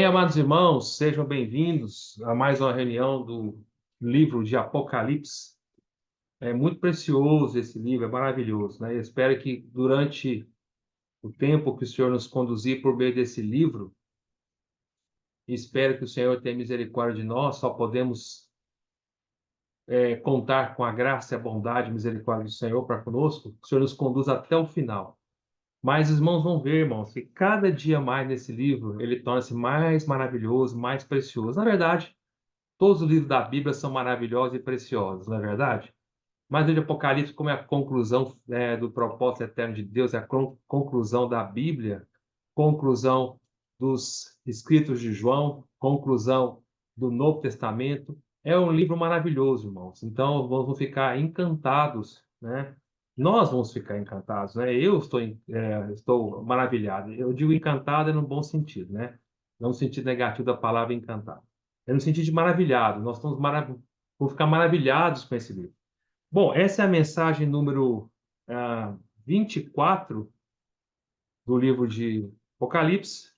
Bem, amados irmãos, sejam bem-vindos a mais uma reunião do livro de Apocalipse. É muito precioso esse livro, é maravilhoso, né? Eu espero que durante o tempo que o Senhor nos conduzir por meio desse livro, espero que o Senhor tenha misericórdia de nós, só podemos contar com a graça, a bondade e a misericórdia do Senhor para conosco, que o Senhor nos conduza até o final. Mas os irmãos vão ver, irmãos, que cada dia mais nesse livro ele torna-se mais maravilhoso, mais precioso. Na verdade, todos os livros da Bíblia são maravilhosos e preciosos, não é verdade? Mas o de Apocalipse, como é a conclusão do propósito eterno de Deus, é a conclusão da Bíblia, conclusão dos escritos de João, conclusão do Novo Testamento, é um livro maravilhoso, irmãos. Então, vamos ficar encantados, né? Nós vamos ficar encantados, né? Eu estou maravilhado. Eu digo encantado no bom sentido, né? Não no sentido negativo da palavra encantado. É no sentido de maravilhado. Nós vamos ficar maravilhados com esse livro. Bom, essa é a mensagem número 24 do livro de Apocalipse,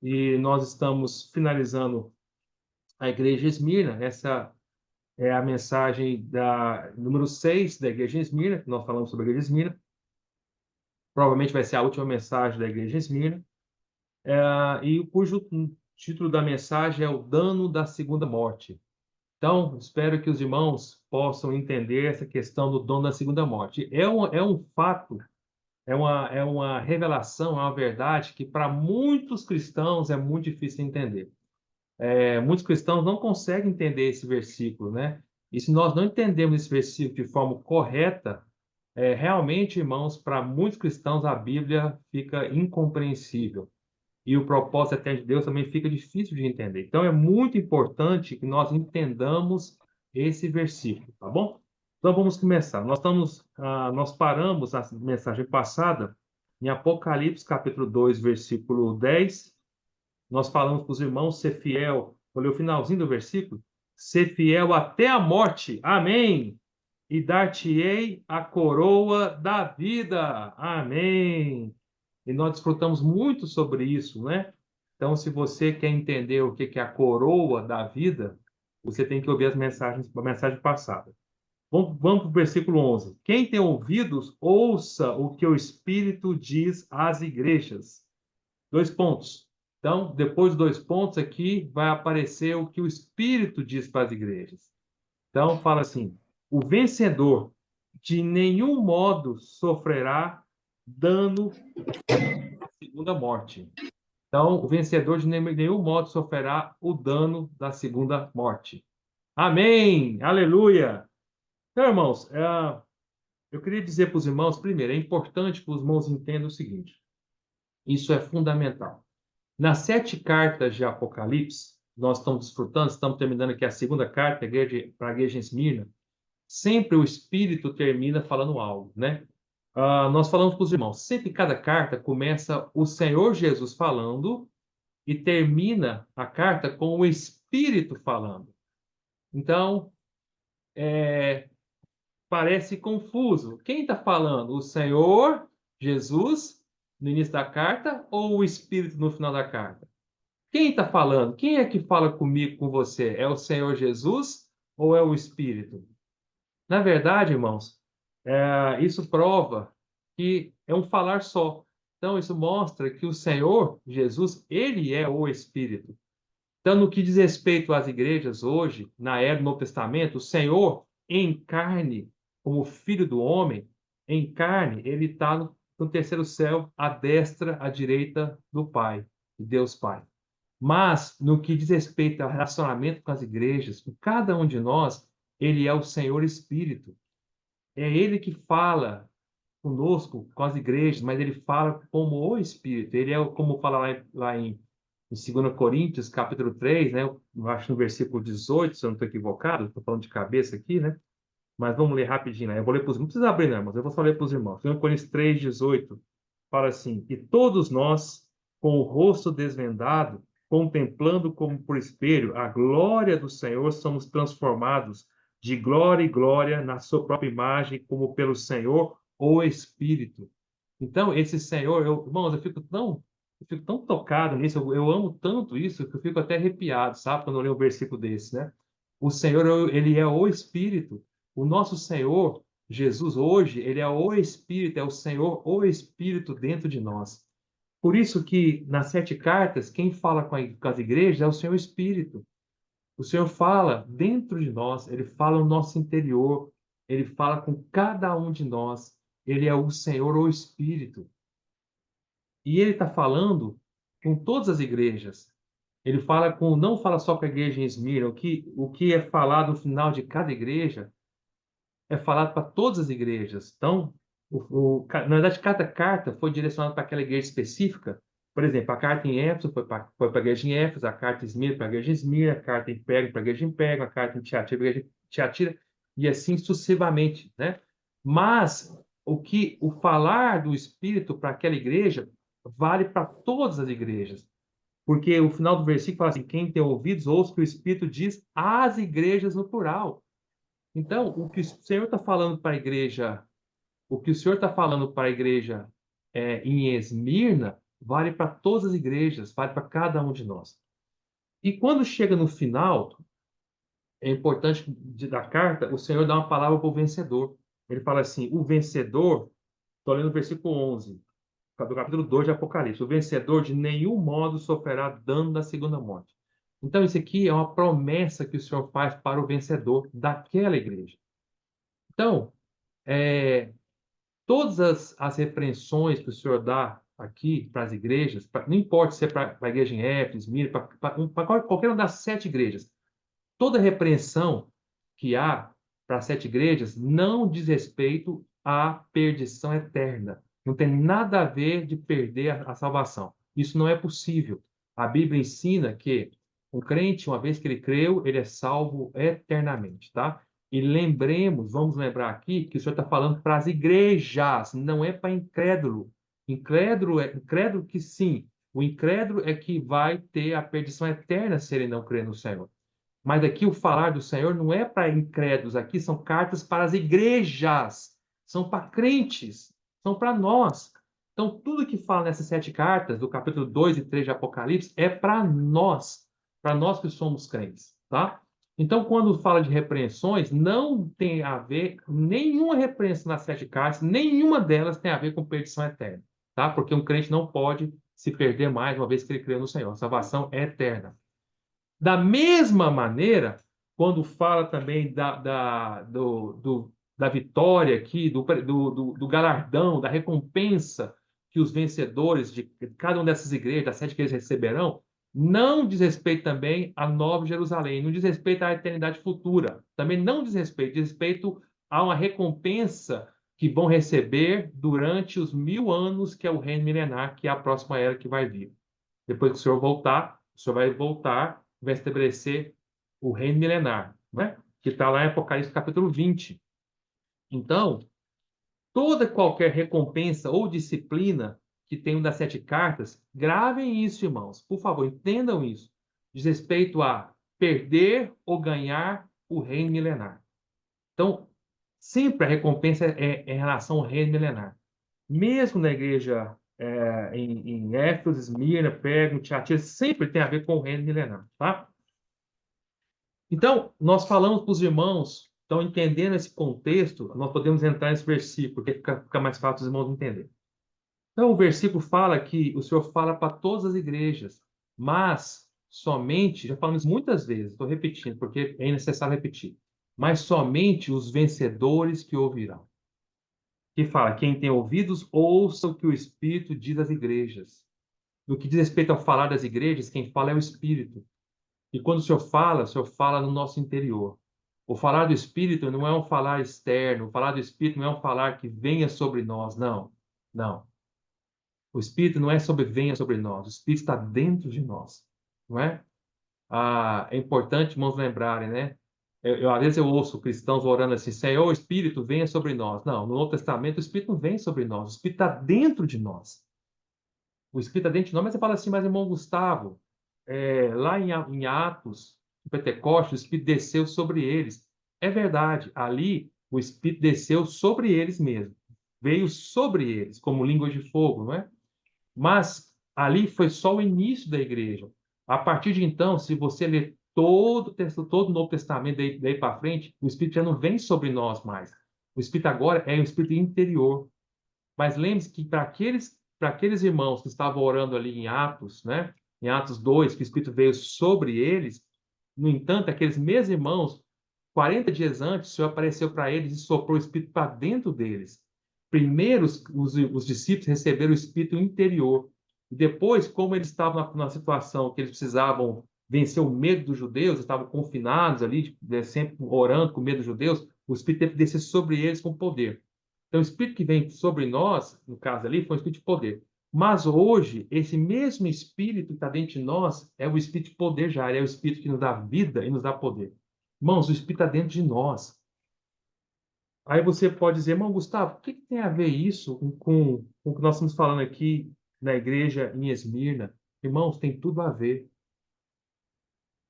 e nós estamos finalizando a igreja de Esmirna. Essa é a mensagem número 6 da igreja de Esmirna, que nós falamos sobre a igreja de Esmirna. Provavelmente vai ser a última mensagem da igreja de Esmirna, e cujo título da mensagem é o dano da segunda morte. Então, espero que os irmãos possam entender essa questão do dom da segunda morte. É um fato, é uma revelação, é uma verdade que para muitos cristãos é muito difícil de entender. Muitos cristãos não conseguem entender esse versículo, né? E se nós não entendemos esse versículo de forma correta, realmente, irmãos, para muitos cristãos a Bíblia fica incompreensível. E o propósito eterno de Deus também fica difícil de entender. Então, é muito importante que nós entendamos esse versículo, tá bom? Então, vamos começar. Nós paramos a mensagem passada em Apocalipse, capítulo 2, versículo 10. Nós falamos para os irmãos ser fiel. Olha o finalzinho do versículo. Ser fiel até a morte. Amém. E dar-te-ei a coroa da vida. Amém. E nós desfrutamos muito sobre isso, né? Então, se você quer entender o que é a coroa da vida, você tem que ouvir a mensagem passada. Vamos para o versículo 11. Quem tem ouvidos, ouça o que o Espírito diz às igrejas. 2 pontos. Então, depois dos 2 pontos aqui, vai aparecer o que o Espírito diz para as igrejas. Então, fala assim: o vencedor de nenhum modo sofrerá dano da segunda morte. Então, o vencedor de nenhum modo sofrerá o dano da segunda morte. Amém! Aleluia! Então, irmãos, eu queria dizer para os irmãos, primeiro, é importante que os irmãos entendam o seguinte: isso é fundamental. Nas 7 cartas de Apocalipse, nós estamos desfrutando, estamos terminando aqui a segunda carta para a igreja em Esmirna, sempre o Espírito termina falando algo, né? Nós falamos para os irmãos, sempre cada carta começa o Senhor Jesus falando e termina a carta com o Espírito falando. Então, parece confuso. Quem está falando? O Senhor Jesus no início da carta ou o Espírito no final da carta? Quem está falando? Quem é que fala comigo, com você? É o Senhor Jesus ou é o Espírito? Na verdade, irmãos, isso prova que é um falar só. Então, isso mostra que o Senhor Jesus, ele é o Espírito. Então, no que diz respeito às igrejas hoje, na era do Novo Testamento, o Senhor em carne, como Filho do Homem, em carne, ele está no terceiro céu, à destra, à direita do Pai, de Deus Pai. Mas, no que diz respeito ao relacionamento com as igrejas, com cada um de nós, ele é o Senhor Espírito. É ele que fala conosco, com as igrejas, mas ele fala como o Espírito. Ele é como fala lá em 2 Coríntios, capítulo 3, né? Eu acho no versículo 18, se eu não estou equivocado, estou falando de cabeça aqui, né? Mas vamos ler rapidinho, né? Eu vou ler para os irmãos, não precisa abrir, não, mas eu vou só ler para os irmãos. 2 Coríntios 3, 18, fala assim: e todos nós, com o rosto desvendado, contemplando como por espelho a glória do Senhor, somos transformados de glória em glória na sua própria imagem, como pelo Senhor, o Espírito. Então, esse Senhor, irmãos, eu fico tão eu fico tão tocado nisso, eu amo tanto isso, que eu fico até arrepiado, sabe? Quando eu leio um versículo desse, né? O Senhor, ele é o Espírito. O nosso Senhor, Jesus, hoje, ele é o Espírito, é o Senhor, o Espírito dentro de nós. Por isso que, nas 7 cartas, quem fala com as igrejas é o Senhor Espírito. O Senhor fala dentro de nós, ele fala no nosso interior, ele fala com cada um de nós. Ele é o Senhor, o Espírito. E ele está falando com todas as igrejas. Ele fala com, não fala só com a igreja em Esmirna. O que é falado no final de cada igreja é falado para todas as igrejas. Então, na verdade, cada carta foi direcionada para aquela igreja específica. Por exemplo, a carta em Éfeso foi para a igreja em Éfeso, a carta em Esmirna para a igreja em Esmirna, a carta em Pérgamo para a igreja em Pérgamo, a carta em Tiatira para a igreja em Tiatira, e assim sucessivamente, né? Mas o falar do Espírito para aquela igreja vale para todas as igrejas. Porque o final do versículo fala assim: quem tem ouvidos, ouça o que o Espírito diz às igrejas no plural. Então, o que o Senhor está falando para a igreja, o que o Senhor está falando para a igreja em Esmirna, vale para todas as igrejas, vale para cada um de nós. E quando chega no final, é importante da carta, o Senhor dá uma palavra para o vencedor. Ele fala assim: o vencedor, estou lendo o versículo 11, do capítulo 2 de Apocalipse: o vencedor de nenhum modo sofrerá dano da segunda morte. Então, isso aqui é uma promessa que o Senhor faz para o vencedor daquela igreja. Então, é, todas as repreensões que o Senhor dá aqui para as igrejas, não importa se é para a igreja em Éfeso, para qualquer uma das 7 igrejas, toda repreensão que há para as 7 igrejas não diz respeito à perdição eterna. Não tem nada a ver de perder a salvação. Isso não é possível. A Bíblia ensina que um crente, uma vez que ele creu, ele é salvo eternamente, tá? E lembremos, vamos lembrar aqui, que o Senhor está falando para as igrejas, não é para incrédulo. Incrédulo que sim, o incrédulo é que vai ter a perdição eterna se ele não crer no Senhor. Mas aqui o falar do Senhor não é para incrédulos, aqui são cartas para as igrejas, são para crentes, são para nós. Então, tudo que fala nessas 7 cartas, do capítulo 2 e 3 de Apocalipse, é para nós que somos crentes, tá? Então, quando fala de repreensões, não tem a ver, nenhuma repreensão nas 7 cartas, nenhuma delas tem a ver com perdição eterna, tá? Porque um crente não pode se perder mais uma vez que ele crê no Senhor. A salvação é eterna. Da mesma maneira, quando fala também da vitória aqui, do galardão, da recompensa que os vencedores de cada uma dessas igrejas, das 7 igrejas receberão, não diz respeito também à Nova Jerusalém, não diz respeito à eternidade futura, também não diz respeito a uma recompensa que vão receber durante os 1000 anos, que é o reino milenar, que é a próxima era que vai vir. Depois que o Senhor voltar, o Senhor vai voltar, vai estabelecer o reino milenar, né? Que está lá em Apocalipse capítulo 20. Então, toda qualquer recompensa ou disciplina que tem uma das 7 cartas, gravem isso, irmãos. Por favor, entendam isso. Diz respeito a perder ou ganhar o reino milenar. Então, sempre a recompensa é em relação ao reino milenar. Mesmo na igreja em Éfeso, Esmirna, Pérgamo, Tiatira, sempre tem a ver com o reino milenar, tá? Então, nós falamos para os irmãos, então, entendendo esse contexto, nós podemos entrar nesse versículo, porque fica mais fácil os irmãos entenderem. Então, o versículo fala que o Senhor fala para todas as igrejas, mas somente, já falamos muitas vezes, estou repetindo, porque é necessário repetir, mas somente os vencedores que ouvirão. Que fala: quem tem ouvidos, ouça o que o Espírito diz às igrejas. No que diz respeito ao falar das igrejas, quem fala é o Espírito. E quando o Senhor fala no nosso interior. O falar do Espírito não é um falar externo, o falar do Espírito não é um falar que venha sobre nós, não. Não. O Espírito não é sobre venha sobre nós, o Espírito está dentro de nós, não é? É importante, irmãos, lembrarem, né? Às vezes eu ouço cristãos orando assim: Senhor, o Espírito venha sobre nós. Não, no Novo Testamento o Espírito não vem sobre nós, o Espírito está dentro de nós. O Espírito está dentro de nós, mas você fala assim: mas irmão Gustavo, lá em Atos, em Pentecostes, o Espírito desceu sobre eles. É verdade, ali o Espírito desceu sobre eles mesmo. Veio sobre eles, como língua de fogo, não é? Mas Ali foi só o início da igreja. A partir de então, se você ler todo o todo o Novo Testamento daí para frente, o Espírito já não vem sobre nós mais. O Espírito agora é um Espírito interior. Mas lembre-se que para aqueles irmãos que estavam orando ali em Atos, né? Em Atos 2, que o Espírito veio sobre eles, no entanto, aqueles mesmos irmãos, 40 dias antes, o Senhor apareceu para eles e soprou o Espírito para dentro deles. Primeiro, os discípulos receberam o Espírito interior. E depois, como eles estavam na situação que eles precisavam vencer o medo dos judeus, estavam confinados ali, sempre orando com medo dos judeus, o Espírito teve que descer sobre eles com poder. Então, o Espírito que vem sobre nós, no caso ali, foi um Espírito de poder. Mas hoje, esse mesmo Espírito que está dentro de nós é o Espírito de poder já, ele é o Espírito que nos dá vida e nos dá poder. Irmãos, o Espírito está dentro de nós. Aí você pode dizer, irmão Gustavo, o que tem a ver isso com o que nós estamos falando aqui na igreja em Esmirna? Irmãos, tem tudo a ver.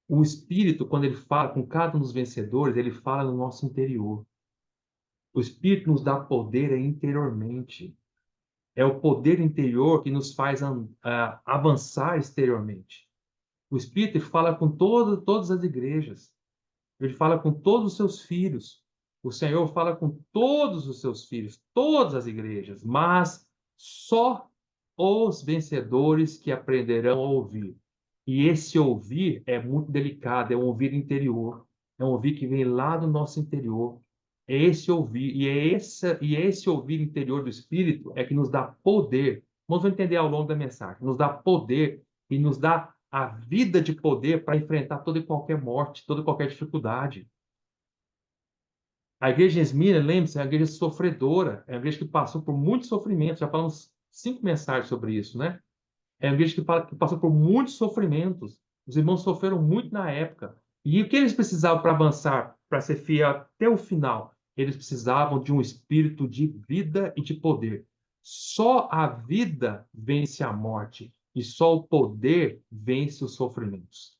O Espírito, quando ele fala com cada um dos vencedores, ele fala no nosso interior. O Espírito nos dá poder interiormente. É o poder interior que nos faz avançar exteriormente. O Espírito fala com todas as igrejas. Ele fala com todos os seus filhos. O Senhor fala com todos os seus filhos, todas as igrejas, mas só os vencedores que aprenderão a ouvir. E esse ouvir é muito delicado, é um ouvir interior, é um ouvir que vem lá do nosso interior. É esse ouvir, e é esse ouvir interior do Espírito é que nos dá poder. Vamos entender ao longo da mensagem. Nos dá poder e nos dá a vida de poder para enfrentar toda e qualquer morte, toda e qualquer dificuldade. A igreja de Esmirna, lembre-se, é uma igreja sofredora, é uma igreja que passou por muitos sofrimentos. Já falamos 5 mensagens sobre isso, né? É uma igreja que passou por muitos sofrimentos. Os irmãos sofreram muito na época. E o que eles precisavam para avançar, para ser fiel até o final? Eles precisavam de um espírito de vida e de poder. Só a vida vence a morte e só o poder vence os sofrimentos.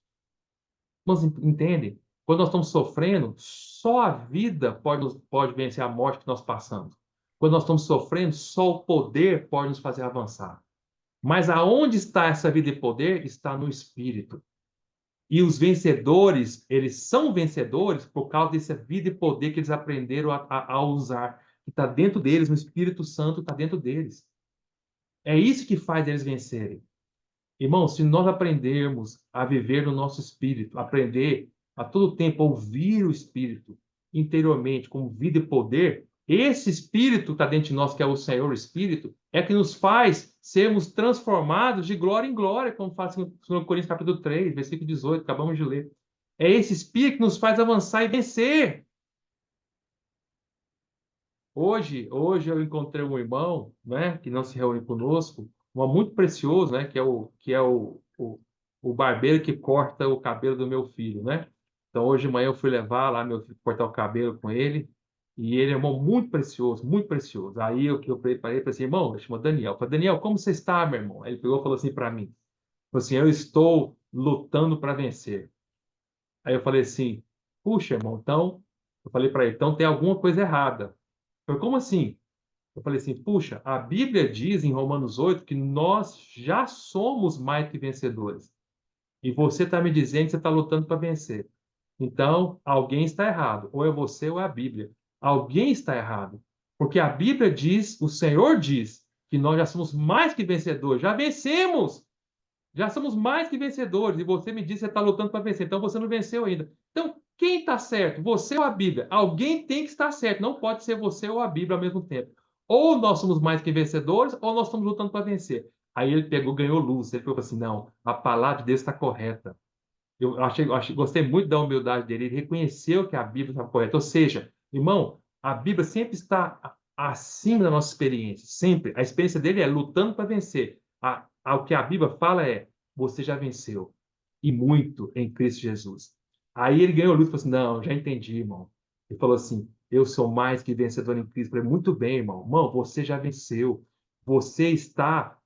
Mas entendem? Quando nós estamos sofrendo, só a vida pode vencer a morte que nós passamos. Quando nós estamos sofrendo, só o poder pode nos fazer avançar. Mas aonde está essa vida e poder? Está no Espírito. E os vencedores, eles são vencedores por causa dessa vida e poder que eles aprenderam a usar, que está dentro deles, no Espírito Santo está dentro deles. É isso que faz eles vencerem. Irmão, se nós aprendermos a viver no nosso espírito, aprender a todo tempo ouvir o Espírito interiormente, como vida e poder, esse Espírito que está dentro de nós, que é o Senhor Espírito, é que nos faz sermos transformados de glória em glória, como fala em 2 Coríntios capítulo 3, versículo 18, acabamos de ler. É esse Espírito que nos faz avançar e vencer. Hoje eu encontrei um irmão, né, que não se reúne conosco, um irmão muito precioso, né, que é o barbeiro que corta o cabelo do meu filho, né? Então hoje de manhã eu fui levar lá meu filho cortar o cabelo com ele, e ele é um irmão muito precioso, muito precioso. Aí eu falei para ele, falei assim, irmão, ele chama Daniel. Eu falei, Daniel, como você está, meu irmão? Aí ele pegou e falou assim para mim, falou assim, eu estou lutando para vencer. Aí eu falei assim, puxa, irmão, então, eu falei para ele, então tem alguma coisa errada. Foi como assim? Eu falei assim, puxa, a Bíblia diz em Romanos 8 que nós já somos mais que vencedores. E você está me dizendo que você está lutando para vencer. Então, alguém está errado. Ou é você ou é a Bíblia. Alguém está errado. Porque a Bíblia diz, o Senhor diz, que nós já somos mais que vencedores. Já vencemos! Já somos mais que vencedores. E você me diz que você está lutando para vencer. Então, você não venceu ainda. Então, quem está certo? Você ou a Bíblia? Alguém tem que estar certo. Não pode ser você ou a Bíblia ao mesmo tempo. Ou nós somos mais que vencedores, ou nós estamos lutando para vencer. Aí ele pegou, ganhou luz. Ele falou assim: não, a palavra de Deus está correta. Gostei muito da humildade dele. Ele reconheceu que a Bíblia estava correta. Ou seja, irmão, a Bíblia sempre está acima da nossa experiência. Sempre. A experiência dele é lutando para vencer. O que a Bíblia fala é: você já venceu. E muito em Cristo Jesus. Aí ele ganhou luz e falou assim: não, já entendi, irmão. Ele falou assim: eu sou mais que vencedor em Cristo. Eu falei: muito bem, irmão. Irmão, você já venceu. Você está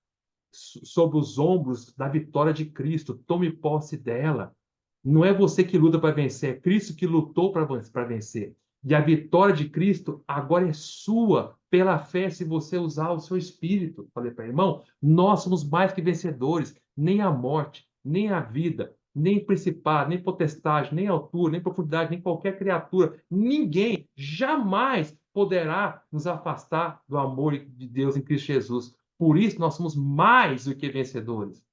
sob os ombros da vitória de Cristo. Tome posse dela. Não é você que luta para vencer, é Cristo que lutou para vencer. E a vitória de Cristo agora é sua pela fé, se você usar o seu espírito. Falei para ele, irmão, nós somos mais que vencedores. Nem a morte, nem a vida, nem principado, nem potestade, nem altura, nem profundidade, nem qualquer criatura, ninguém jamais poderá nos afastar do amor de Deus em Cristo Jesus. Por isso, nós somos mais do que vencedores.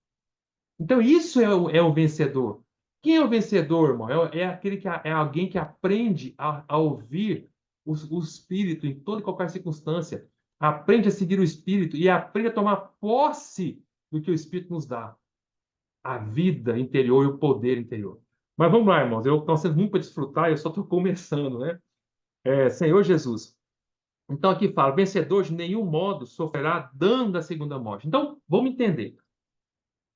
Então, isso é o vencedor. Quem é o vencedor, irmão? É aquele que é alguém que aprende a ouvir o Espírito em toda e qualquer circunstância. Aprende a seguir o Espírito e aprende a tomar posse do que o Espírito nos dá. A vida interior e o poder interior. Mas vamos lá, irmãos. Nós temos muito para desfrutar e eu só estou começando, né? Senhor Jesus. Então, aqui fala: vencedor de nenhum modo sofrerá dano da segunda morte. Então, vamos entender.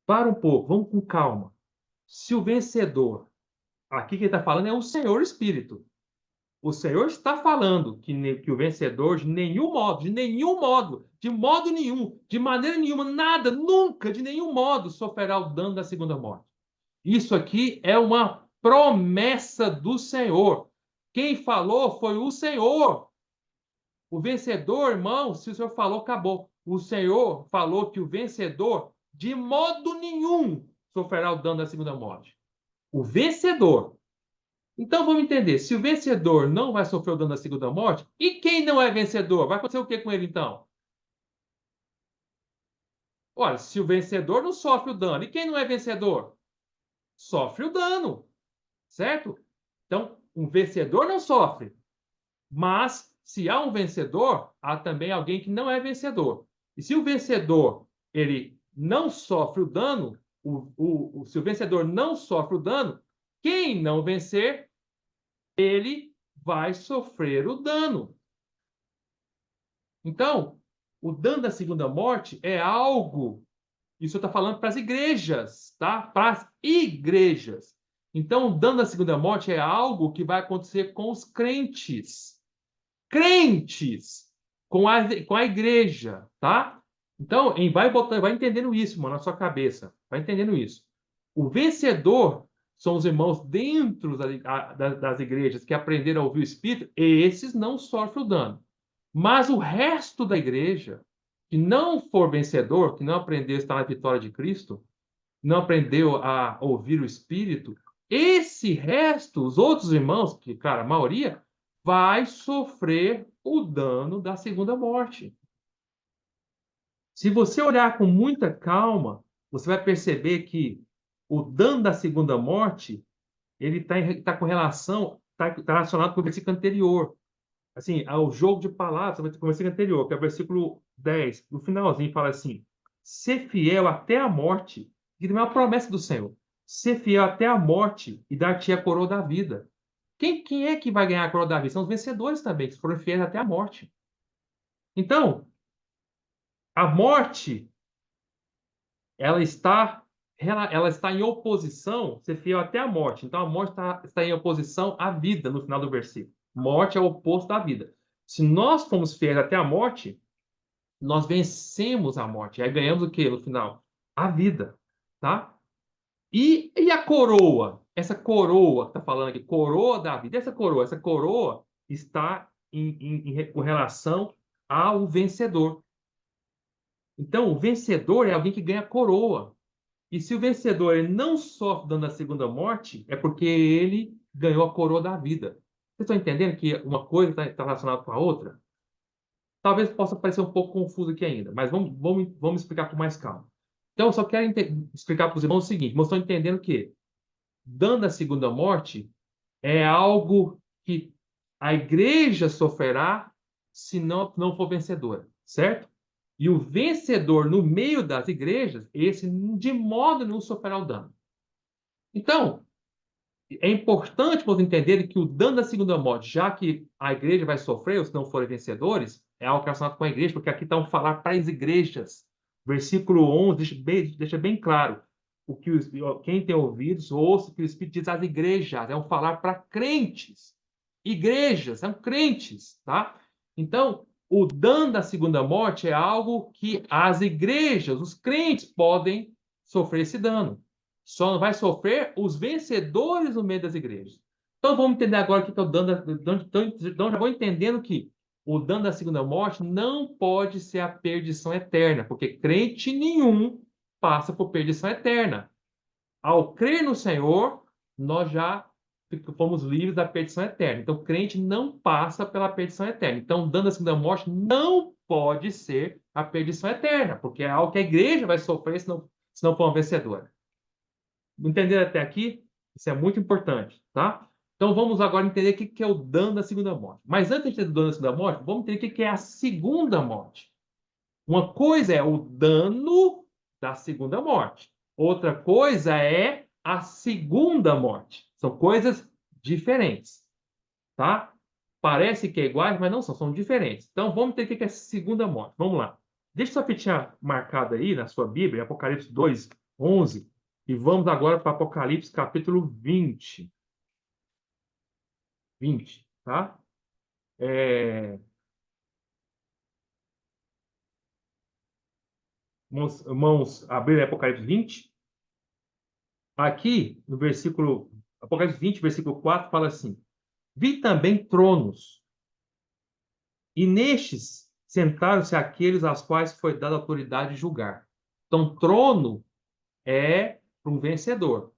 Para um pouco, vamos com calma. Se o vencedor, aqui quem está falando é o Senhor Espírito. O Senhor está falando que o vencedor, de modo nenhum, de maneira nenhuma, nada, nunca, de nenhum modo, sofrerá o dano da segunda morte. Isso aqui é uma promessa do Senhor. Quem falou foi o Senhor. O vencedor, irmão, se o Senhor falou, acabou. O Senhor falou que o vencedor, de modo nenhum, sofrerá o dano da segunda morte. O vencedor. Então vamos entender, se o vencedor não vai sofrer o dano da segunda morte, e quem não é vencedor? Vai acontecer o que com ele então? Olha, se o vencedor não sofre o dano, e quem não é vencedor? Sofre o dano, certo? Então, um vencedor não sofre, mas se há um vencedor, há também alguém que não é vencedor. E se o vencedor ele não sofre o dano, se o vencedor não sofre o dano, quem não vencer, ele vai sofrer o dano. Então, o dano da segunda morte é algo, isso está falando para as igrejas, tá? Para as igrejas. Então, o dano da segunda morte é algo que vai acontecer com os crentes. Crentes! Com a igreja, tá? Então, vai entendendo isso, mano, na sua cabeça. Vai entendendo isso. O vencedor são os irmãos dentro das igrejas que aprenderam a ouvir o Espírito, e esses não sofrem o dano. Mas o resto da igreja, que não for vencedor, que não aprendeu a estar na vitória de Cristo, não aprendeu a ouvir o Espírito, esse resto, os outros irmãos, que, cara, a maioria, vai sofrer o dano da segunda morte. Se você olhar com muita calma, você vai perceber que o dano da segunda morte, ele está com relação, está relacionado com o versículo anterior. Assim, ao jogo de palavras, com o versículo anterior, que é o versículo 10, no finalzinho fala assim: ser fiel até a morte, que também é uma promessa do Senhor. Ser fiel até a morte e dar-te a coroa da vida. Quem é que vai ganhar a coroa da vida? São os vencedores também, que foram fiéis até a morte. Então, a morte, ela está em oposição, ser fiel até a morte. Então, a morte está em oposição à vida, no final do versículo. Morte é o oposto da vida. Se nós formos fiéis até a morte, nós vencemos a morte. Aí ganhamos o quê no final? A vida, tá? E a coroa? Essa coroa que está falando aqui, coroa da vida. Essa coroa está com relação ao vencedor. Então, o vencedor é alguém que ganha coroa. E se o vencedor ele não sofre dando a segunda morte, é porque ele ganhou a coroa da vida. Vocês estão entendendo que uma coisa está relacionada com a outra? Talvez possa parecer um pouco confuso aqui ainda, mas vamos explicar com mais calma. Então, eu só quero explicar para os irmãos o seguinte: vocês estão entendendo que dando a segunda morte é algo que a igreja sofrerá se não for vencedora, certo? E o vencedor no meio das igrejas, esse de modo nenhum sofrerá o dano. Então, é importante você entender que o dano da segunda morte, já que a igreja vai sofrer, se não forem vencedores, é algo relacionado com a igreja, porque aqui está um falar para as igrejas. Versículo 11 deixa bem claro. Quem tem ouvidos, ouça o que o Espírito diz às igrejas. É um falar para crentes. Igrejas, são crentes, tá? Então, o dano da segunda morte é algo que as igrejas, os crentes, podem sofrer esse dano. Só não vai sofrer os vencedores no meio das igrejas. Então vamos entender agora o que é o dano então já vou entendendo que o dano da segunda morte não pode ser a perdição eterna, porque crente nenhum passa por perdição eterna. Ao crer no Senhor, nós já fomos livres da perdição eterna. Então, o crente não passa pela perdição eterna. Então, o dano da segunda morte não pode ser a perdição eterna, porque é algo que a igreja vai sofrer se não for uma vencedora. Entenderam até aqui? Isso é muito importante, tá? Então, vamos agora entender o que é o dano da segunda morte. Mas antes de entender o dano da segunda morte, vamos entender o que é a segunda morte. Uma coisa é o dano da segunda morte. Outra coisa é a segunda morte. São coisas diferentes, tá? Parece que é iguais, mas não são, são diferentes. Então, vamos ter o que é a segunda morte. Vamos lá. Deixa sua fitinha marcada aí na sua Bíblia, Apocalipse 2, 11, e vamos agora para Apocalipse capítulo 20. 20, tá? Irmãos, abrir Apocalipse 20. Aqui, no versículo, Apocalipse 20, versículo 4, fala assim: Vi também tronos, e nestes sentaram-se aqueles aos quais foi dada autoridade de julgar. Então, trono é para um vencedor.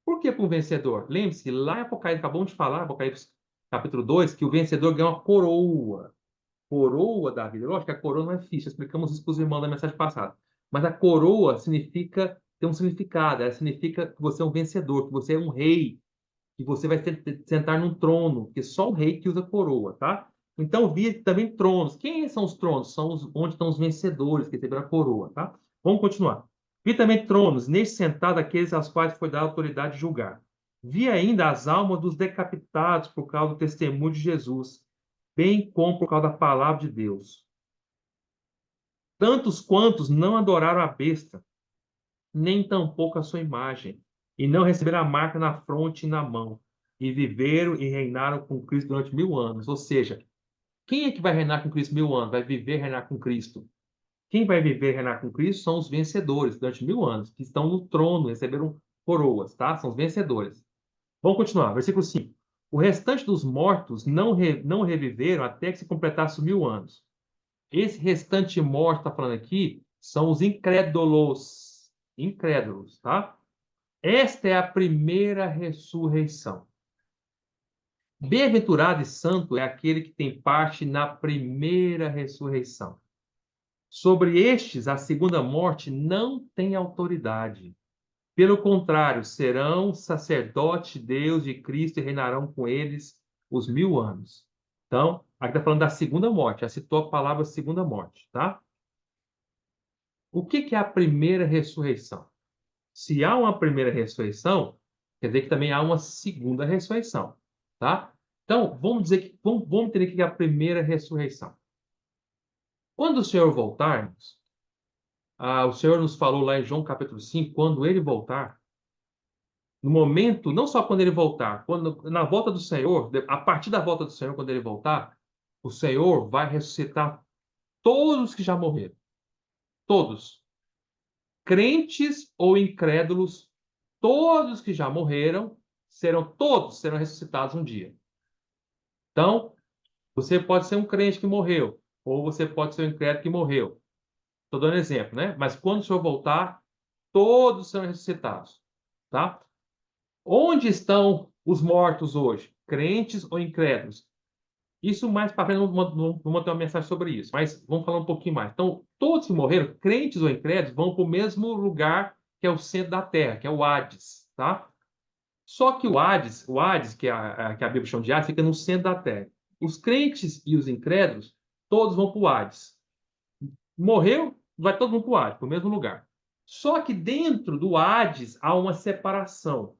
Por que para um vencedor? Lembre-se, lá em Apocalipse, acabamos de falar, Apocalipse capítulo 2, que o vencedor ganha uma coroa. Coroa da vida. Lógico que a coroa não é ficha, explicamos isso para os irmãos da mensagem passada. Mas a coroa significa, tem um significado, ela significa que você é um vencedor, que você é um rei, que você vai sentar num trono, porque só o rei que usa coroa, tá? Então, vi também tronos. Quem são os tronos? São onde estão os vencedores que receberam a coroa, tá? Vamos continuar. Vi também tronos, neste sentado aqueles aos quais foi dada a autoridade de julgar. Vi ainda as almas dos decapitados por causa do testemunho de Jesus, bem como por causa da palavra de Deus. Tantos quantos não adoraram a besta, nem tampouco a sua imagem, e não receberam a marca na fronte e na mão, e viveram e reinaram com Cristo durante 1000 anos. Ou seja, quem é que vai reinar com Cristo 1000 anos? Vai viver e reinar com Cristo? Quem vai viver e reinar com Cristo são os vencedores durante 1000 anos, que estão no trono, receberam coroas, tá? São os vencedores. Vamos continuar, versículo 5. O restante dos mortos não reviveram até que se completasse os 1000 anos. Esse restante morto, está falando aqui, são os incrédulos. Incrédulos, tá? Esta é a primeira ressurreição. Bem-aventurado e santo é aquele que tem parte na primeira ressurreição. Sobre estes, a segunda morte não tem autoridade. Pelo contrário, serão sacerdotes de Deus e Cristo e reinarão com eles os 1000 anos. Então, aqui está falando da segunda morte. Já citou a palavra segunda morte, tá? O que é a primeira ressurreição? Se há uma primeira ressurreição, quer dizer que também há uma segunda ressurreição, tá? Então, vamos entender o que é a primeira ressurreição. Quando o Senhor voltar, o Senhor nos falou lá em João capítulo 5, quando ele voltar, no momento, não só quando ele voltar, quando na volta do Senhor, a partir da volta do Senhor, quando ele voltar, o Senhor vai ressuscitar todos que já morreram. Todos. Crentes ou incrédulos, todos que já morreram, todos serão ressuscitados um dia. Então, você pode ser um crente que morreu, ou você pode ser um incrédulo que morreu. Estou dando exemplo, né? Mas quando o Senhor voltar, todos serão ressuscitados, tá? Onde estão os mortos hoje? Crentes ou incrédulos? Isso mais para frente, vamos ter uma mensagem sobre isso, mas vamos falar um pouquinho mais. Então, todos que morreram, crentes ou incrédulos, vão para o mesmo lugar que é o centro da Terra, que é o Hades, tá? Só que o Hades, que a Bíblia chama de Hades, fica no centro da Terra. Os crentes e os incrédulos, todos vão para o Hades. Morreu, vai todo mundo para o Hades, para o mesmo lugar. Só que dentro do Hades há uma separação,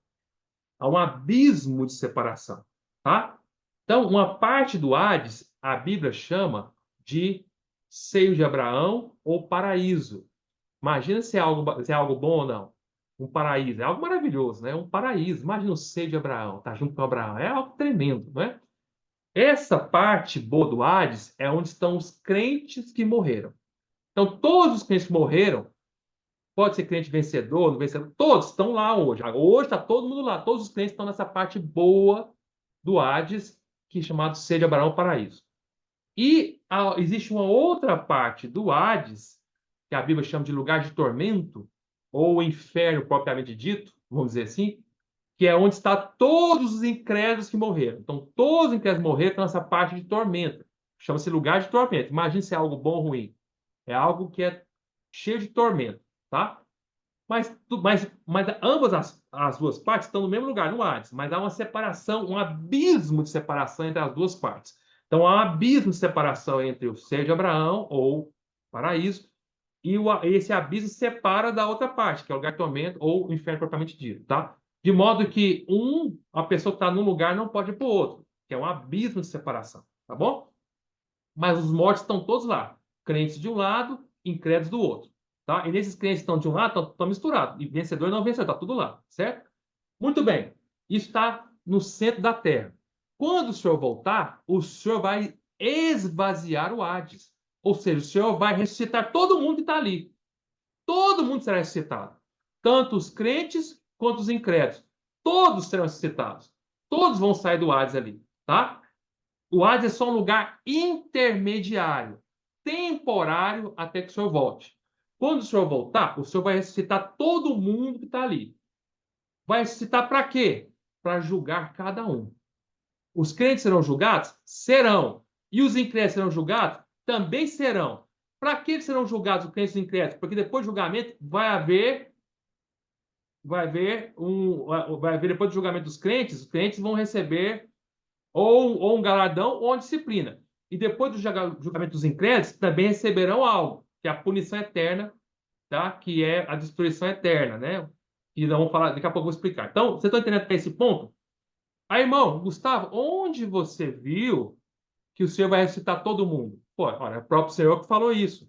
há um abismo de separação, tá? Então, uma parte do Hades, a Bíblia chama de seio de Abraão ou paraíso. Imagina se é algo bom ou não. Um paraíso. É algo maravilhoso, né? Um paraíso. Imagina o seio de Abraão, tá junto com Abraão. É algo tremendo, não é? Essa parte boa do Hades é onde estão os crentes que morreram. Então, todos os crentes que morreram, pode ser crente vencedor, não vencedor, todos estão lá hoje. Hoje está todo mundo lá. Todos os crentes estão nessa parte boa do Hades, que é chamado Ser de Abraão, paraíso. E existe uma outra parte do Hades, que a Bíblia chama de lugar de tormento, ou inferno propriamente dito, vamos dizer assim, que é onde estão todos os incrédulos que morreram. Então, todos os incrédulos morreram estão nessa parte de tormento. Chama-se lugar de tormento. Imagine se é algo bom ou ruim. É algo que é cheio de tormento, tá? Mas ambas as duas partes estão no mesmo lugar, no Hades, mas há uma separação, um abismo de separação entre as duas partes. Então, há um abismo de separação entre o ser de Abraão, ou paraíso, e esse abismo separa da outra parte, que é o lugar de tormento, ou o inferno propriamente dito, tá? De modo que a pessoa que está num lugar não pode ir para o outro, que é um abismo de separação, tá bom? Mas os mortos estão todos lá, crentes de um lado, incrédulos do outro. Tá? E nesses crentes que estão de um lado, estão misturados. E vencedor e não vencedor, está tudo lá, certo? Muito bem. Isso está no centro da terra. Quando o Senhor voltar, o Senhor vai esvaziar o Hades. Ou seja, o Senhor vai ressuscitar todo mundo que está ali. Todo mundo será ressuscitado. Tanto os crentes quanto os incrédulos. Todos serão ressuscitados. Todos vão sair do Hades ali, tá? O Hades é só um lugar intermediário, temporário, até que o Senhor volte. Quando o Senhor voltar, o Senhor vai ressuscitar todo mundo que está ali. Vai ressuscitar para quê? Para julgar cada um. Os crentes serão julgados? Serão. E os incrédulos serão julgados? Também serão. Para que eles serão julgados, os crentes e os incrédulos? Porque depois do julgamento vai haver depois do julgamento dos crentes, os crentes vão receber ou um galardão ou uma disciplina. E depois do julgamento dos incrédulos, também receberão algo, que é a punição eterna, tá? Que é a destruição eterna, né? E não vamos falar, daqui a pouco eu vou explicar. Então, você está entendendo até esse ponto? Aí, irmão, Gustavo, onde você viu que o Senhor vai ressuscitar todo mundo? Pô, olha, é o próprio Senhor que falou isso.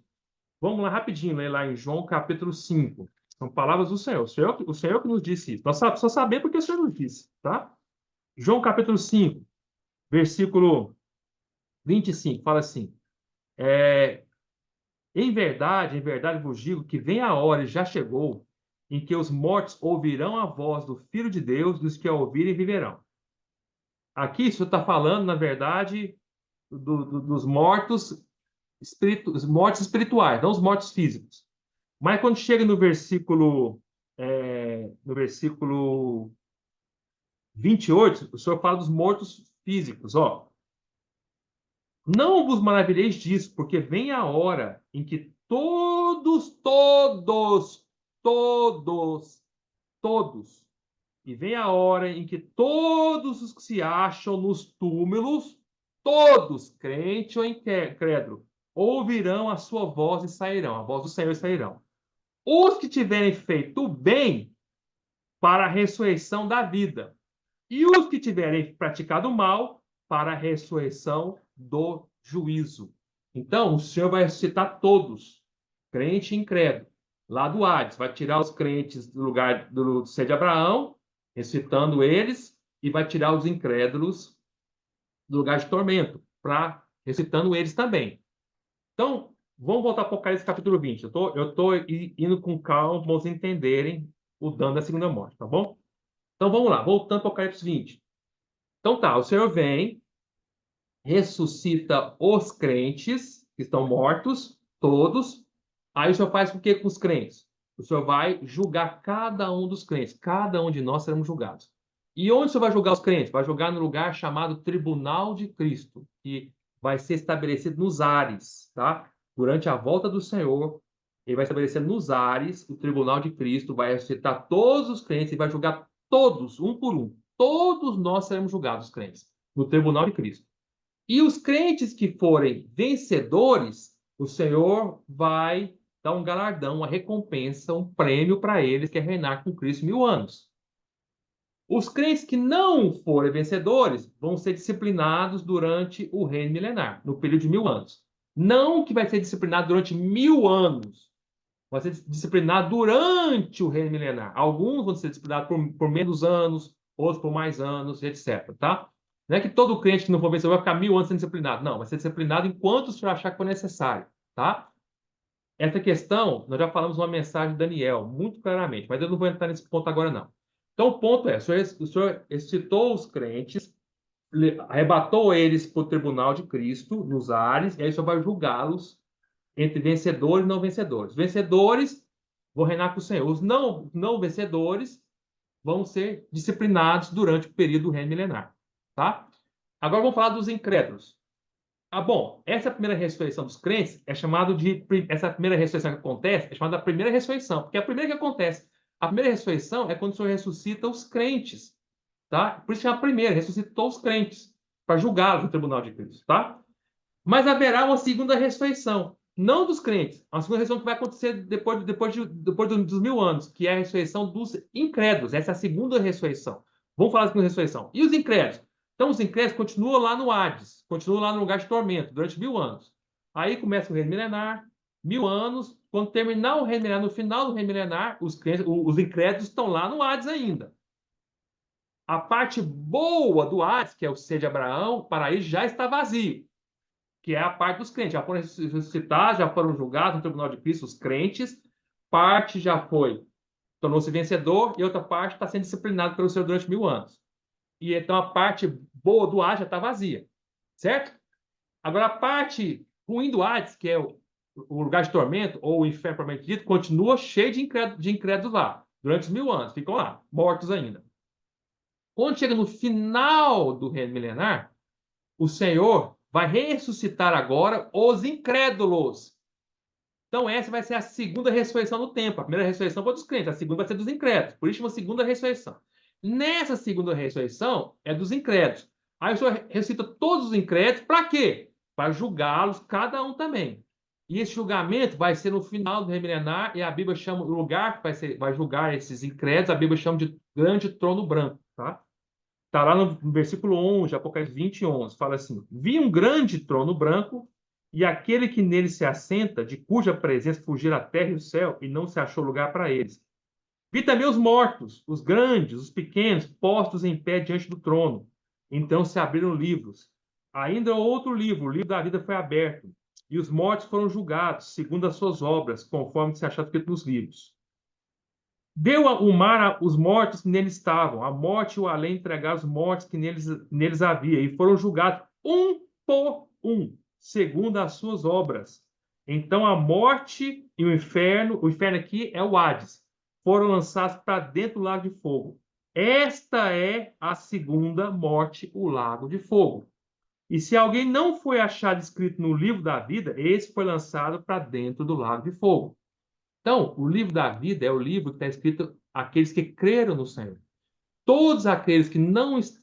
Vamos lá rapidinho, ler lá em João capítulo 5. São palavras do Senhor. O Senhor que nos disse isso. Nós só sabemos porque o Senhor nos disse, tá? João capítulo 5, versículo 25, fala assim: em verdade vos digo que vem a hora e já chegou em que os mortos ouvirão a voz do Filho de Deus, dos que a ouvirem viverão. Aqui isso está falando, na verdade, dos mortos, os mortos espirituais, não os mortos físicos. Mas quando chega no versículo 28, o Senhor fala dos mortos físicos, ó. Não vos maravilheis disso, porque vem a hora em que todos, e vem a hora em que todos os que se acham nos túmulos, todos, crente ou incrédulo, ouvirão a sua voz e sairão, a voz do Senhor e sairão. Os que tiverem feito o bem para a ressurreição da vida, e os que tiverem praticado o mal para a ressurreição do juízo. Então, o Senhor vai ressuscitar todos, crente e incrédulo, lá do Hades. Vai tirar os crentes do lugar do ser de Abraão, ressuscitando eles, e vai tirar os incrédulos do lugar de tormento, ressuscitando eles também. Então, vamos voltar para o Apocalipse capítulo 20. Eu estou indo com calma para vocês entenderem o dano da segunda morte, tá bom? Então, vamos lá, voltando para o Apocalipse 20. Então tá, o Senhor vem, ressuscita os crentes que estão mortos, todos. Aí o Senhor faz o que com os crentes? O Senhor vai julgar cada um dos crentes. Cada um de nós seremos julgados. E onde o Senhor vai julgar os crentes? Vai julgar no lugar chamado Tribunal de Cristo, que vai ser estabelecido nos ares, tá? Durante a volta do Senhor, ele vai estabelecer nos ares o Tribunal de Cristo, vai ressuscitar todos os crentes e vai julgar todos, um por um. Todos nós seremos julgados, crentes, no Tribunal de Cristo. E os crentes que forem vencedores, o Senhor vai dar um galardão, uma recompensa, um prêmio para eles, que é reinar com Cristo 1000 anos. Os crentes que não forem vencedores vão ser disciplinados durante o reino milenar, no período de 1000 anos. Não que vai ser disciplinado durante 1000 anos, vai ser disciplinado durante o reino milenar. Alguns vão ser disciplinados por menos anos, outros por mais anos, etc. Tá? Não é que todo crente que não for vencedor vai ficar 1000 anos sendo disciplinado. Não, vai ser disciplinado enquanto o senhor achar que for necessário. Tá? Essa questão, nós já falamos numa mensagem de Daniel, muito claramente, mas eu não vou entrar nesse ponto agora, não. Então, o ponto é, o senhor citou os crentes, arrebatou eles para o tribunal de Cristo, nos ares, e aí o Senhor vai julgá-los entre vencedores e não vencedores. Vencedores vão reinar com o Senhor. Os não vencedores vão ser disciplinados durante o período do reino milenar. Tá? Agora vamos falar dos incrédulos. Bom, essa primeira ressurreição dos crentes é chamada de. Essa primeira ressurreição que acontece é chamada da primeira ressurreição, porque é a primeira que acontece. A primeira ressurreição é quando o Senhor ressuscita os crentes. Tá? Por isso chama a primeira, ressuscitou os crentes, para julgá-los no tribunal de Cristo. Tá? Mas haverá uma segunda ressurreição, não dos crentes, uma segunda ressurreição que vai acontecer depois dos 1000 anos, que é a ressurreição dos incrédulos. Essa é a segunda ressurreição. Vamos falar da segunda ressurreição. E os incrédulos? Então, os incrédulos continuam lá no Hades, continuam lá no lugar de tormento, durante 1000 anos. Aí começa o reino milenar, 1000 anos. Quando terminar o reino milenar, no final do reino milenar, os incrédulos estão lá no Hades ainda. A parte boa do Hades, que é o ser de Abraão, o paraíso, já está vazio, que é a parte dos crentes. Já foram ressuscitados, já foram julgados no tribunal de Cristo, os crentes. Parte já foi, tornou-se vencedor, e outra parte está sendo disciplinado pelo Senhor durante 1000 anos. E então a parte boa do Hades já está vazia, certo? Agora a parte ruim do Hades, que é o lugar de tormento, ou o inferno propriamente dito, continua cheio de incrédulos lá, durante os 1000 anos. Ficam lá, mortos ainda. Quando chega no final do reino milenar, o Senhor vai ressuscitar agora os incrédulos. Então, essa vai ser a segunda ressurreição no tempo. A primeira ressurreição foi dos crentes, a segunda vai ser dos incrédulos. Por isso, uma segunda ressurreição. Nessa segunda ressurreição, é dos incrédulos. Aí o Senhor ressuscita todos os incrédulos, para quê? Para julgá-los, cada um também. E esse julgamento vai ser no final do reino milenar, e a Bíblia chama o lugar que vai julgar esses incrédulos, a Bíblia chama de grande trono branco. Tá? Está lá no versículo 11, Apocalipse 20, 11, fala assim: vi um grande trono branco, e aquele que nele se assenta, de cuja presença fugiram a terra e o céu, e não se achou lugar para eles. Vi também os mortos, os grandes, os pequenos, postos em pé diante do trono. Então se abriram livros. Ainda outro livro, o livro da vida, foi aberto, e os mortos foram julgados, segundo as suas obras, conforme se achava escrito nos livros. Deu o mar os mortos que neles estavam, a morte e o além entregaram os mortos que neles havia, e foram julgados um por um, segundo as suas obras. Então a morte e o inferno aqui é o Hades, foram lançados para dentro do lago de fogo. Esta é a segunda morte, o lago de fogo. E se alguém não foi achado escrito no livro da vida, esse foi lançado para dentro do lago de fogo. Então, o livro da vida é o livro que está escrito aqueles que creram no Senhor. Todos aqueles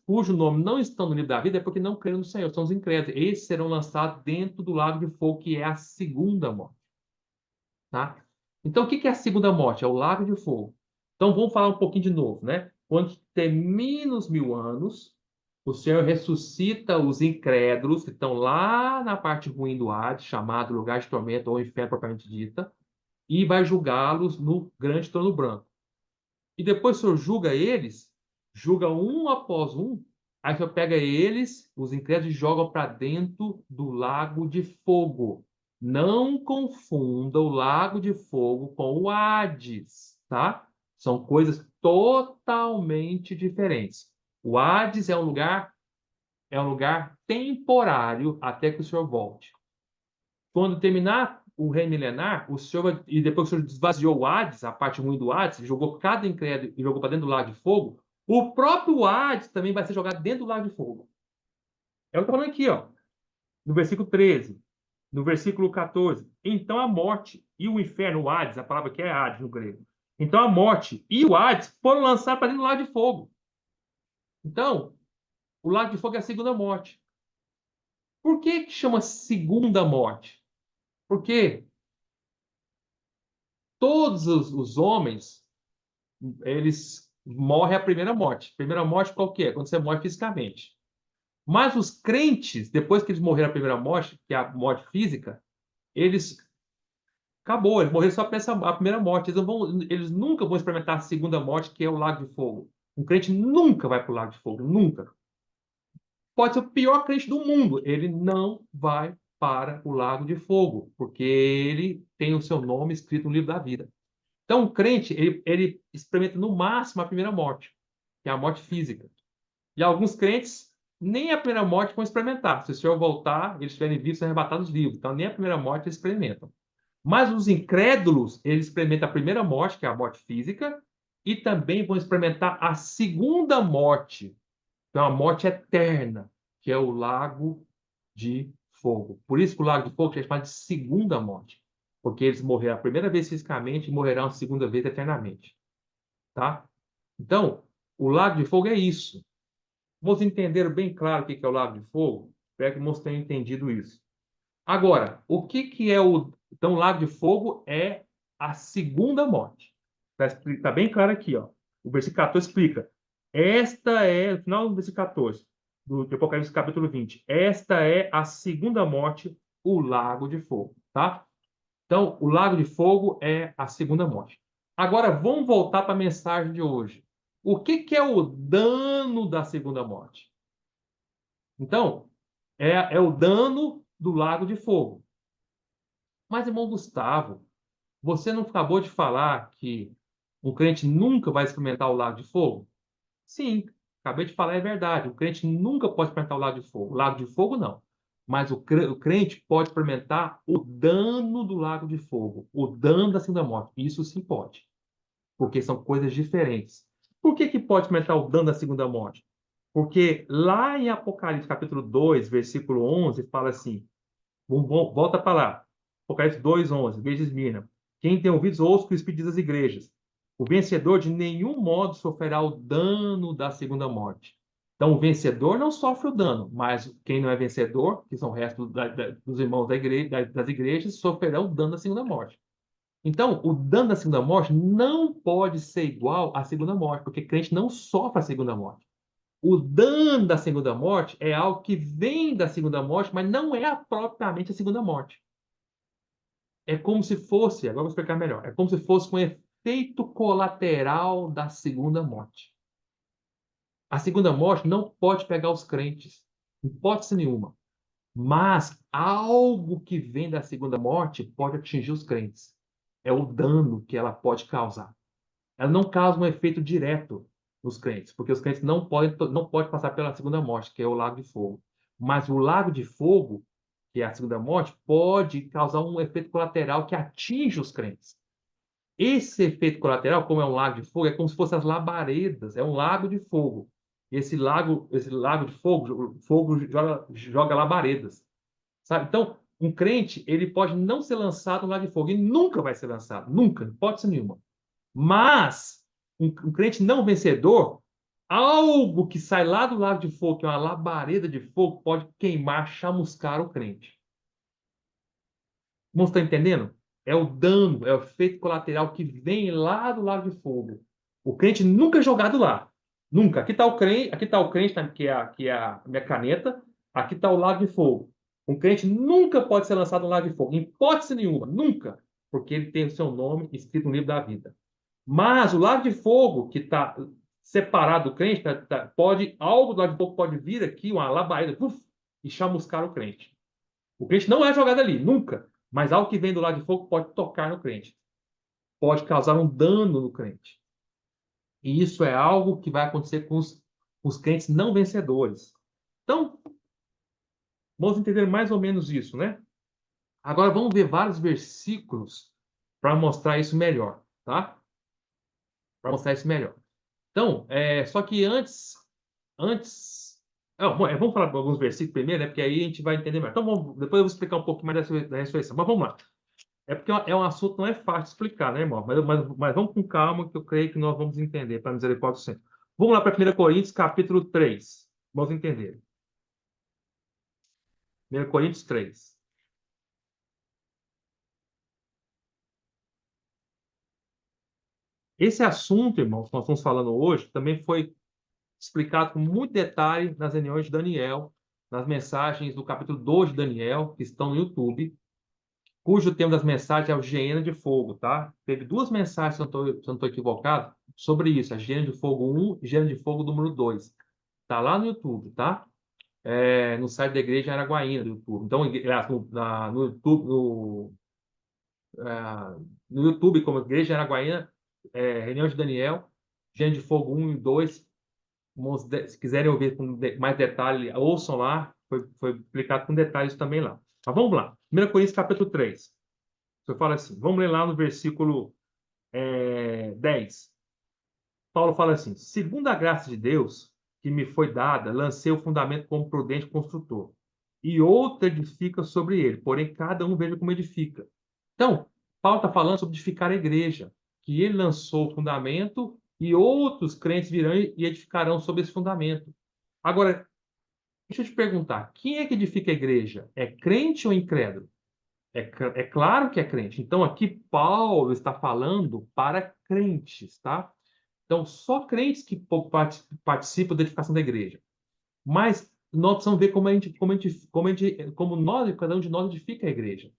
cujo nome não estão no livro da vida é porque não creram no Senhor, são os incrédulos. Esses serão lançados dentro do lago de fogo, que é a segunda morte. Tá? Então, o que é a segunda morte? É o lago de fogo. Então, vamos falar um pouquinho de novo, né? Quando termina os 1000 anos, o Senhor ressuscita os incrédulos que estão lá na parte ruim do Hades, chamado lugar de tormento ou inferno propriamente dita, e vai julgá-los no grande trono branco. E depois o Senhor julga eles, julga um após um, aí o Senhor pega eles, os incrédulos, e joga para dentro do lago de fogo. Não confunda o lago de fogo com o Hades, tá? São coisas totalmente diferentes. O Hades é um lugar temporário até que o Senhor volte. Quando terminar o reino milenar, o Senhor, e depois que o Senhor esvaziou o Hades, a parte ruim do Hades, jogou cada incrédulo e jogou para dentro do lago de fogo, o próprio Hades também vai ser jogado dentro do lago de fogo. É o que está falando aqui, ó, no versículo 13, no versículo 14. Então a morte e o inferno, o Hades, a palavra que é Hades no grego. Então a morte e o Hades foram lançados para dentro do lago de fogo. Então, o lago de fogo é a segunda morte. Por que chama segunda morte? Porque todos os homens, eles morrem a primeira morte. Primeira morte qual que é? Quando você morre fisicamente. Mas os crentes, depois que eles morreram a primeira morte, que é a morte física, eles acabou, eles morreram só para a primeira morte. Eles nunca vão experimentar a segunda morte, que é o lago de fogo. Um crente nunca vai para o lago de fogo, nunca. Pode ser o pior crente do mundo, ele não vai para o lago de fogo, porque ele tem o seu nome escrito no livro da vida. Então, o crente, ele experimenta no máximo a primeira morte, que é a morte física. E alguns crentes nem a primeira morte vão experimentar. Se o Senhor voltar, eles estiverem vivos, são arrebatados vivos. Então, nem a primeira morte eles experimentam. Mas os incrédulos, eles experimentam a primeira morte, que é a morte física, e também vão experimentar a segunda morte, que é uma morte eterna, que é o lago de fogo. Por isso que o lago de fogo é chamado de segunda morte, porque eles morreram a primeira vez fisicamente e morrerão a segunda vez eternamente. Tá? Então, o lago de fogo é isso. Vamos entender bem claro o que é o lago de fogo? Espero que o moço tenha entendido isso. Agora, o que é o... Então, o lago de fogo é a segunda morte. Está bem claro aqui, ó. O versículo 14 explica. Esta é, no final do versículo 14, do Apocalipse capítulo 20. Esta é a segunda morte, o lago de fogo, tá? Então, o lago de fogo é a segunda morte. Agora, vamos voltar para a mensagem de hoje. O que é o dano da segunda morte? Então, é o dano do lago de fogo. Mas, irmão Gustavo, você não acabou de falar que um crente nunca vai experimentar o lago de fogo? Sim, acabei de falar, é verdade. O crente nunca pode experimentar o lago de fogo. O lago de fogo, não. Mas o crente pode experimentar o dano do lago de fogo, o dano da segunda morte. Isso sim pode, porque são coisas diferentes. Por que pode experimentar o dano da segunda morte? Porque lá em Apocalipse capítulo 2, versículo 11, fala assim, volta para lá. Apocalipse 2:11, igreja de Esmirna. Quem tem ouvidos, ouça o que o Espírito diz às igrejas. O vencedor de nenhum modo sofrerá o dano da segunda morte. Então, o vencedor não sofre o dano, mas quem não é vencedor, que são o resto dos irmãos das igrejas, sofrerão o dano da segunda morte. Então, o dano da segunda morte não pode ser igual à segunda morte, porque crente não sofre a segunda morte. O dano da segunda morte é algo que vem da segunda morte, mas não é propriamente a segunda morte. É como se fosse, agora vou explicar melhor, é como se fosse um efeito colateral da segunda morte. A segunda morte não pode pegar os crentes, em hipótese nenhuma. Mas algo que vem da segunda morte pode atingir os crentes. É o dano que ela pode causar. Ela não causa um efeito direto nos crentes, porque os crentes não podem passar pela segunda morte, que é o lago de fogo. Mas o lago de fogo, que é a segunda morte, pode causar um efeito colateral que atinge os crentes. Esse efeito colateral, como é um lago de fogo, é como se fossem as labaredas, é um lago de fogo. Esse lago de fogo, o fogo joga labaredas, sabe? Então, um crente, ele pode não ser lançado no lago de fogo, e nunca vai ser lançado, nunca, hipótese nenhuma. Mas um crente não vencedor, algo que sai lá do lago de fogo, que é uma labareda de fogo, pode queimar, chamuscar o crente. Não está entendendo? É o dano, é o efeito colateral que vem lá do lago de fogo. O crente nunca é jogado lá. Nunca. Aqui está o crente, que é a minha caneta. Aqui está o lago de fogo. Um crente nunca pode ser lançado no lago de fogo, em hipótese nenhuma, nunca, porque ele tem o seu nome escrito no livro da vida. Mas o lago de fogo, que está separado do crente, algo do lago de fogo pode vir aqui, uma labareda, e chamuscar o crente. O crente não é jogado ali, nunca. Mas algo que vem do lado de fogo pode tocar no crente. Pode causar um dano no crente. E isso é algo que vai acontecer com os crentes não vencedores. Então, vamos entender mais ou menos isso, né? Agora vamos ver vários versículos para mostrar isso melhor, tá? Para mostrar isso melhor. Então, só que antes, vamos falar de alguns versículos primeiro, né? Porque aí a gente vai entender melhor. Então, depois eu vou explicar um pouco mais da ressurreição. Mas vamos lá. É porque é um assunto que não é fácil de explicar, né, irmão? Mas vamos com calma, que eu creio que nós vamos entender, para misericórdia do Senhor. Vamos lá para 1 Coríntios, capítulo 3. Vamos entender. 1 Coríntios 3. Esse assunto, irmãos, que nós estamos falando hoje, também foi explicado com muito detalhe nas reuniões de Daniel, nas mensagens do capítulo 2 de Daniel, que estão no YouTube, cujo tema das mensagens é o Hiena de Fogo, tá? Teve duas mensagens, se eu não estou equivocado, sobre isso, a Hiena de Fogo 1 e Hiena de Fogo número 2. Tá lá no YouTube, tá? No site da Igreja Araguaína do YouTube. Então, no YouTube, no YouTube, como Igreja Araguaína, Reunião de Daniel, Hiena de Fogo 1 e 2, Se quiserem ouvir com mais detalhe, ouçam lá, foi explicado com detalhes também lá. Mas vamos lá. 1 Coríntios capítulo 3. Você fala assim, vamos ler lá no versículo 10. Paulo fala assim: segundo a graça de Deus que me foi dada, lancei o fundamento como prudente construtor, e outro edifica sobre ele, porém cada um veja como edifica. Então, Paulo está falando sobre edificar a igreja, que ele lançou o fundamento e outros crentes virão e edificarão sobre esse fundamento. Agora, deixa eu te perguntar: quem é que edifica a igreja? É crente ou incrédulo? É claro que é crente. Então, aqui Paulo está falando para crentes, tá? Então, só crentes que participam da edificação da igreja. Mas nós precisamos ver como nós, cada um de nós edifica a igreja.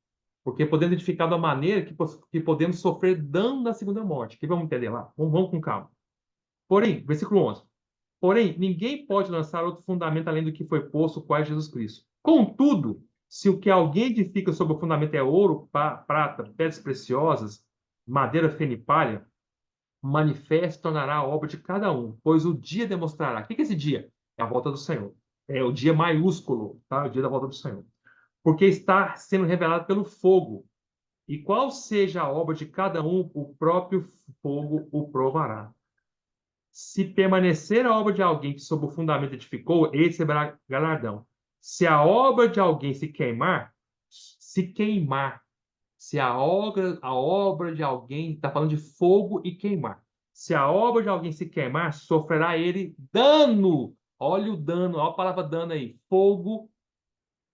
Porque podemos edificar de uma maneira que podemos sofrer dano na segunda morte. Que vamos entender lá? Vamos com calma. Porém, versículo 11. Porém, ninguém pode lançar outro fundamento além do que foi posto, qual é Jesus Cristo. Contudo, se o que alguém edifica sobre o fundamento é ouro, prata, pedras preciosas, madeira fina e palha, manifesto tornará a obra de cada um, pois o dia demonstrará. O que é esse dia? É a volta do Senhor. É o dia maiúsculo, tá? O dia da volta do Senhor. Porque está sendo revelado pelo fogo. E qual seja a obra de cada um, o próprio fogo o provará. Se permanecer a obra de alguém que sob o fundamento edificou, esse receberá galardão. Se a obra de alguém se queimar, se a obra de alguém, está falando de fogo e queimar. Se a obra de alguém se queimar, sofrerá ele dano. Olha o dano, olha a palavra dano aí. Fogo,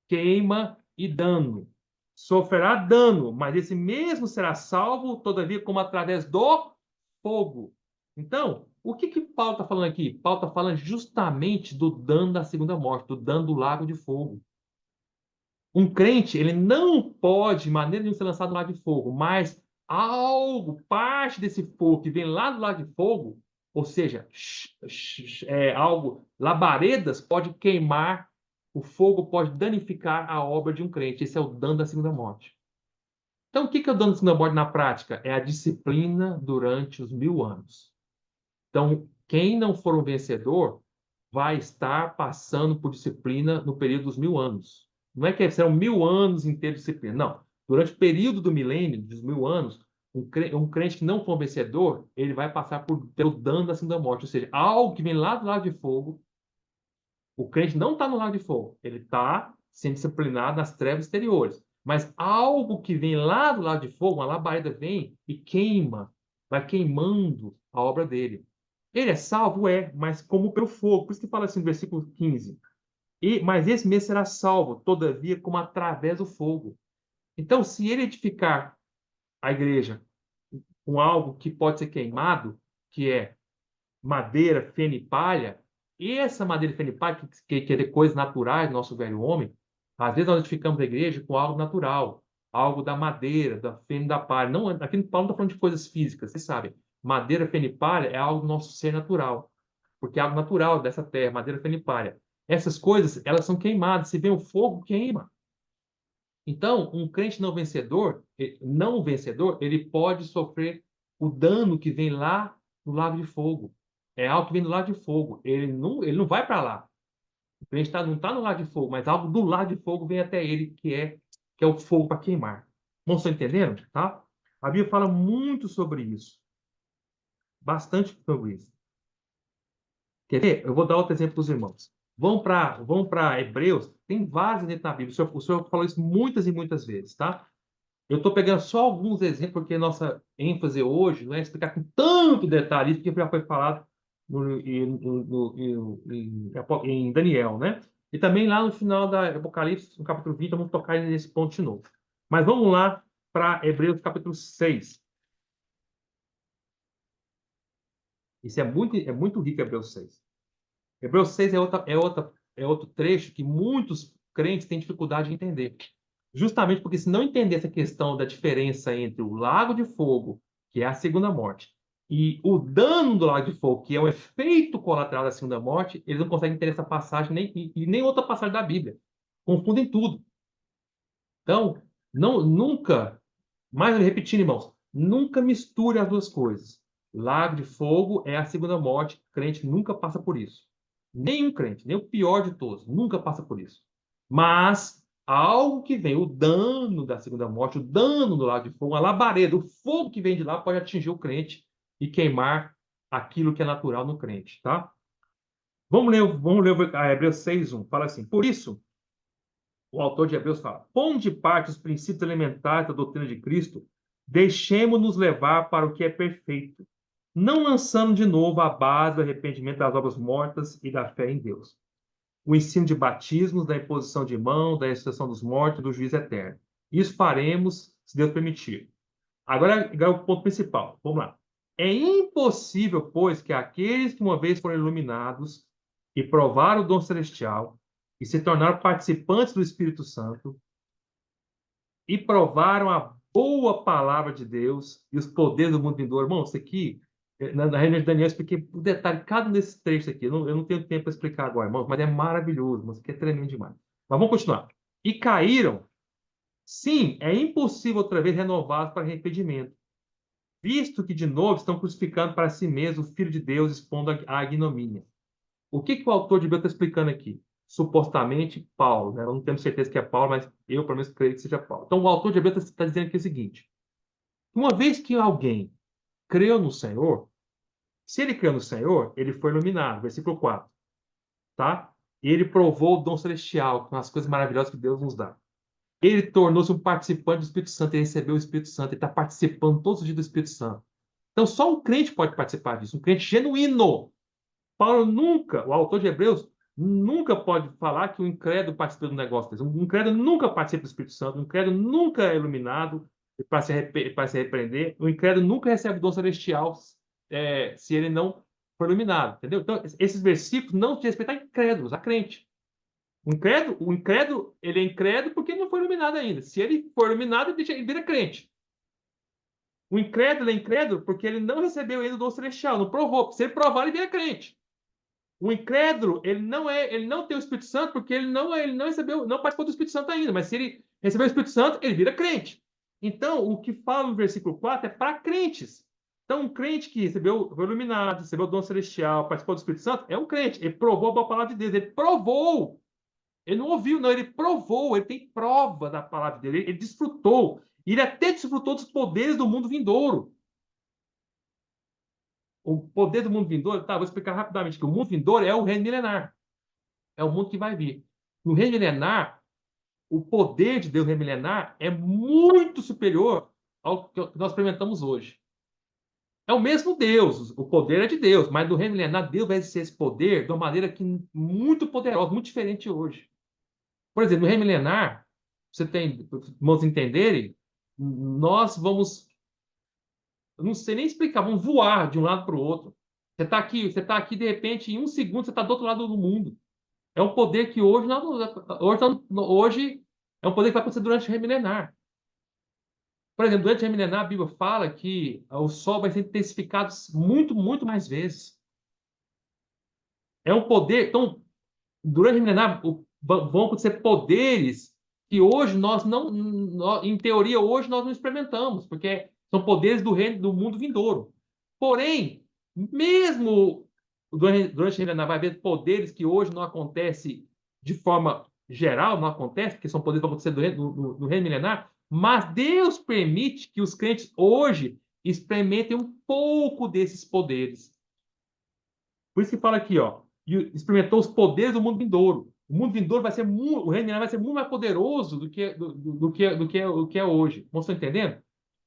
queima e dano. Sofrerá dano, mas esse mesmo será salvo, todavia, como através do fogo. Então, o que Paulo está falando aqui? Paulo está falando justamente do dano da segunda morte, do dano do lago de fogo. Um crente, ele não pode, de maneira nenhuma, ser lançado no lago de fogo, mas algo, parte desse fogo que vem lá do lago de fogo, ou seja, algo, labaredas, pode queimar, o fogo pode danificar a obra de um crente. Esse é o dano da segunda morte. Então, o que é o dano da segunda morte na prática? É a disciplina durante os 1000 anos. Então, quem não for um vencedor vai estar passando por disciplina no período dos 1000 anos. Não é que serão 1000 anos inteiros de disciplina. Não. Durante o período do milênio, dos 1000 anos, um crente que não for vencedor, ele vai passar pelo dano da segunda morte. Ou seja, algo que vem lá do lado de fogo. O crente não está no lado de fogo. Ele está sendo disciplinado nas trevas exteriores. Mas algo que vem lá do lado de fogo, uma labareda vem e queima, vai queimando a obra dele. Ele é salvo? É, mas como pelo fogo. Por isso que fala assim no versículo 15. Mas esse mesmo será salvo, todavia, como através do fogo. Então, se ele edificar a igreja com algo que pode ser queimado, que é madeira, feno e palha, e essa madeira, feno e palha, que é de coisas naturais do nosso velho homem, às vezes nós edificamos a igreja com algo natural, algo da madeira, da feno e da palha. Não, aqui no Paulo não está falando de coisas físicas, vocês sabem. Madeira, feno e palha é algo do nosso ser natural, porque é algo natural dessa terra, madeira, feno e palha. Essas coisas, elas são queimadas. Se vem o fogo, queima. Então, um crente não vencedor, ele pode sofrer o dano que vem lá do lago de fogo. É algo que vem do lago de fogo. Ele não vai para lá. O crente não está no lago de fogo, mas algo do lago de fogo vem até ele, que é o fogo para queimar. Não estão entendendo? Tá? A Bíblia fala muito sobre isso. Bastante sobre isso. Quer ver? Eu vou dar outro exemplo para os irmãos. Vão para Hebreus, tem vários exemplos na Bíblia. O senhor falou isso muitas e muitas vezes, tá? Eu estou pegando só alguns exemplos, porque nossa ênfase hoje não é explicar com tanto detalhe isso, porque já foi falado em Daniel, né? E também lá no final da Apocalipse, no capítulo 20, vamos tocar nesse ponto de novo. Mas vamos lá para Hebreus capítulo 6. Isso é muito rico, Hebreus 6. Hebreus 6 é outro trecho que muitos crentes têm dificuldade de entender. Justamente porque, se não entender essa questão da diferença entre o lago de fogo, que é a segunda morte, e o dano do lago de fogo, que é o efeito colateral da segunda morte, eles não conseguem entender essa passagem nem outra passagem da Bíblia. Confundem tudo. Então, nunca, mais repetindo, irmãos, nunca misture as duas coisas. Lago de fogo é a segunda morte. O crente nunca passa por isso. Nenhum crente, nem o pior de todos, nunca passa por isso. Mas algo que vem, o dano da segunda morte, o dano do lago de fogo, a labareda, o fogo que vem de lá pode atingir o crente e queimar aquilo que é natural no crente, tá? Vamos ler a Hebreus 6:1. Fala assim: por isso, o autor de Hebreus fala: pondo de parte os princípios elementares da doutrina de Cristo, deixemos-nos levar para o que é perfeito, não lançando de novo a base do arrependimento das obras mortas e da fé em Deus. O ensino de batismos, da imposição de mão, da ressurreição dos mortos e do juízo eterno. Isso faremos, se Deus permitir. Agora o ponto principal. Vamos lá. É impossível, pois, que aqueles que uma vez foram iluminados e provaram o dom celestial e se tornaram participantes do Espírito Santo e provaram a boa palavra de Deus e os poderes do mundo vindouro. Irmão, isso aqui, na reunião de Daniel, eu expliquei por detalhe cada um desses trechos aqui. Eu não tenho tempo para explicar agora, irmão, mas é maravilhoso, mas isso aqui é tremendo demais. Mas vamos continuar. E caíram. Sim, é impossível outra vez renová-los para arrependimento, visto que de novo estão crucificando para si mesmos o Filho de Deus, expondo a ignomínia. O que o autor de Hebreus está explicando aqui? Supostamente Paulo, né? Eu não tenho certeza que é Paulo, mas eu, pelo menos, creio que seja Paulo. Então, o autor de Hebreus está dizendo aqui o seguinte: uma vez que alguém creu no Senhor, se ele creu no Senhor, ele foi iluminado. Versículo 4, tá? Ele provou o dom celestial, com as coisas maravilhosas que Deus nos dá. Ele tornou-se um participante do Espírito Santo, ele recebeu o Espírito Santo, ele está participando todos os dias do Espírito Santo. Então, só um crente pode participar disso, um crente genuíno. Paulo nunca, o autor de Hebreus, nunca pode falar que o incrédulo participa do negócio desse. Um incrédulo nunca participa do Espírito Santo, um incrédulo nunca é iluminado para se repreender, o incrédulo nunca recebe o dom celestial se ele não for iluminado, entendeu? Então, esses versículos não te respeitam a incrédulos, a crente. O incrédulo, ele é incrédulo porque ele não foi iluminado ainda. Se ele for iluminado, ele vira crente. O incrédulo é incrédulo porque ele não recebeu ainda o dom celestial, não provou. Se ele provar, ele vira crente. O incrédulo, ele não tem o Espírito Santo porque ele não recebeu, não participou do Espírito Santo ainda, mas se ele recebeu o Espírito Santo, ele vira crente. Então, o que fala no versículo 4 é para crentes. Então, um crente que recebeu, foi iluminado, recebeu o dom celestial, participou do Espírito Santo, é um crente. Ele provou a boa palavra de Deus, ele provou. Ele não ouviu, não, ele provou, ele tem prova da palavra dele, ele desfrutou. Ele até desfrutou dos poderes do mundo vindouro. O poder do mundo vindouro, tá, vou explicar rapidamente que o mundo vindouro é o reino milenar. É o mundo que vai vir. No reino milenar, o poder de Deus no reino milenar é muito superior ao que nós experimentamos hoje. É o mesmo Deus, o poder é de Deus, mas no reino milenar, Deus vai exercer esse poder de uma maneira muito poderosa, muito diferente hoje. Por exemplo, no reino milenar, você tem, vamos entenderem, nós vamos, eu não sei nem explicar, vamos voar de um lado para o outro. Você está aqui, de repente, em um segundo, você está do outro lado do mundo. É um poder que hoje é um poder que vai acontecer durante o reino milenar. Por exemplo, durante o reino milenar, a Bíblia fala que o sol vai ser intensificado muito, muito mais vezes. É um poder. Então, durante o reino milenar, vão acontecer poderes que hoje em teoria, hoje nós não experimentamos, porque são poderes do reino do mundo vindouro. Porém, mesmo durante o reino milenar, vai haver poderes que hoje não acontecem de forma geral, não acontece, porque são poderes que vão acontecer do reino milenar, mas Deus permite que os crentes hoje experimentem um pouco desses poderes. Por isso que fala aqui, ó, e experimentou os poderes do mundo vindouro. O mundo vindouro vai ser o reino milenar vai ser muito mais poderoso do que é hoje. Vocês estão entendendo?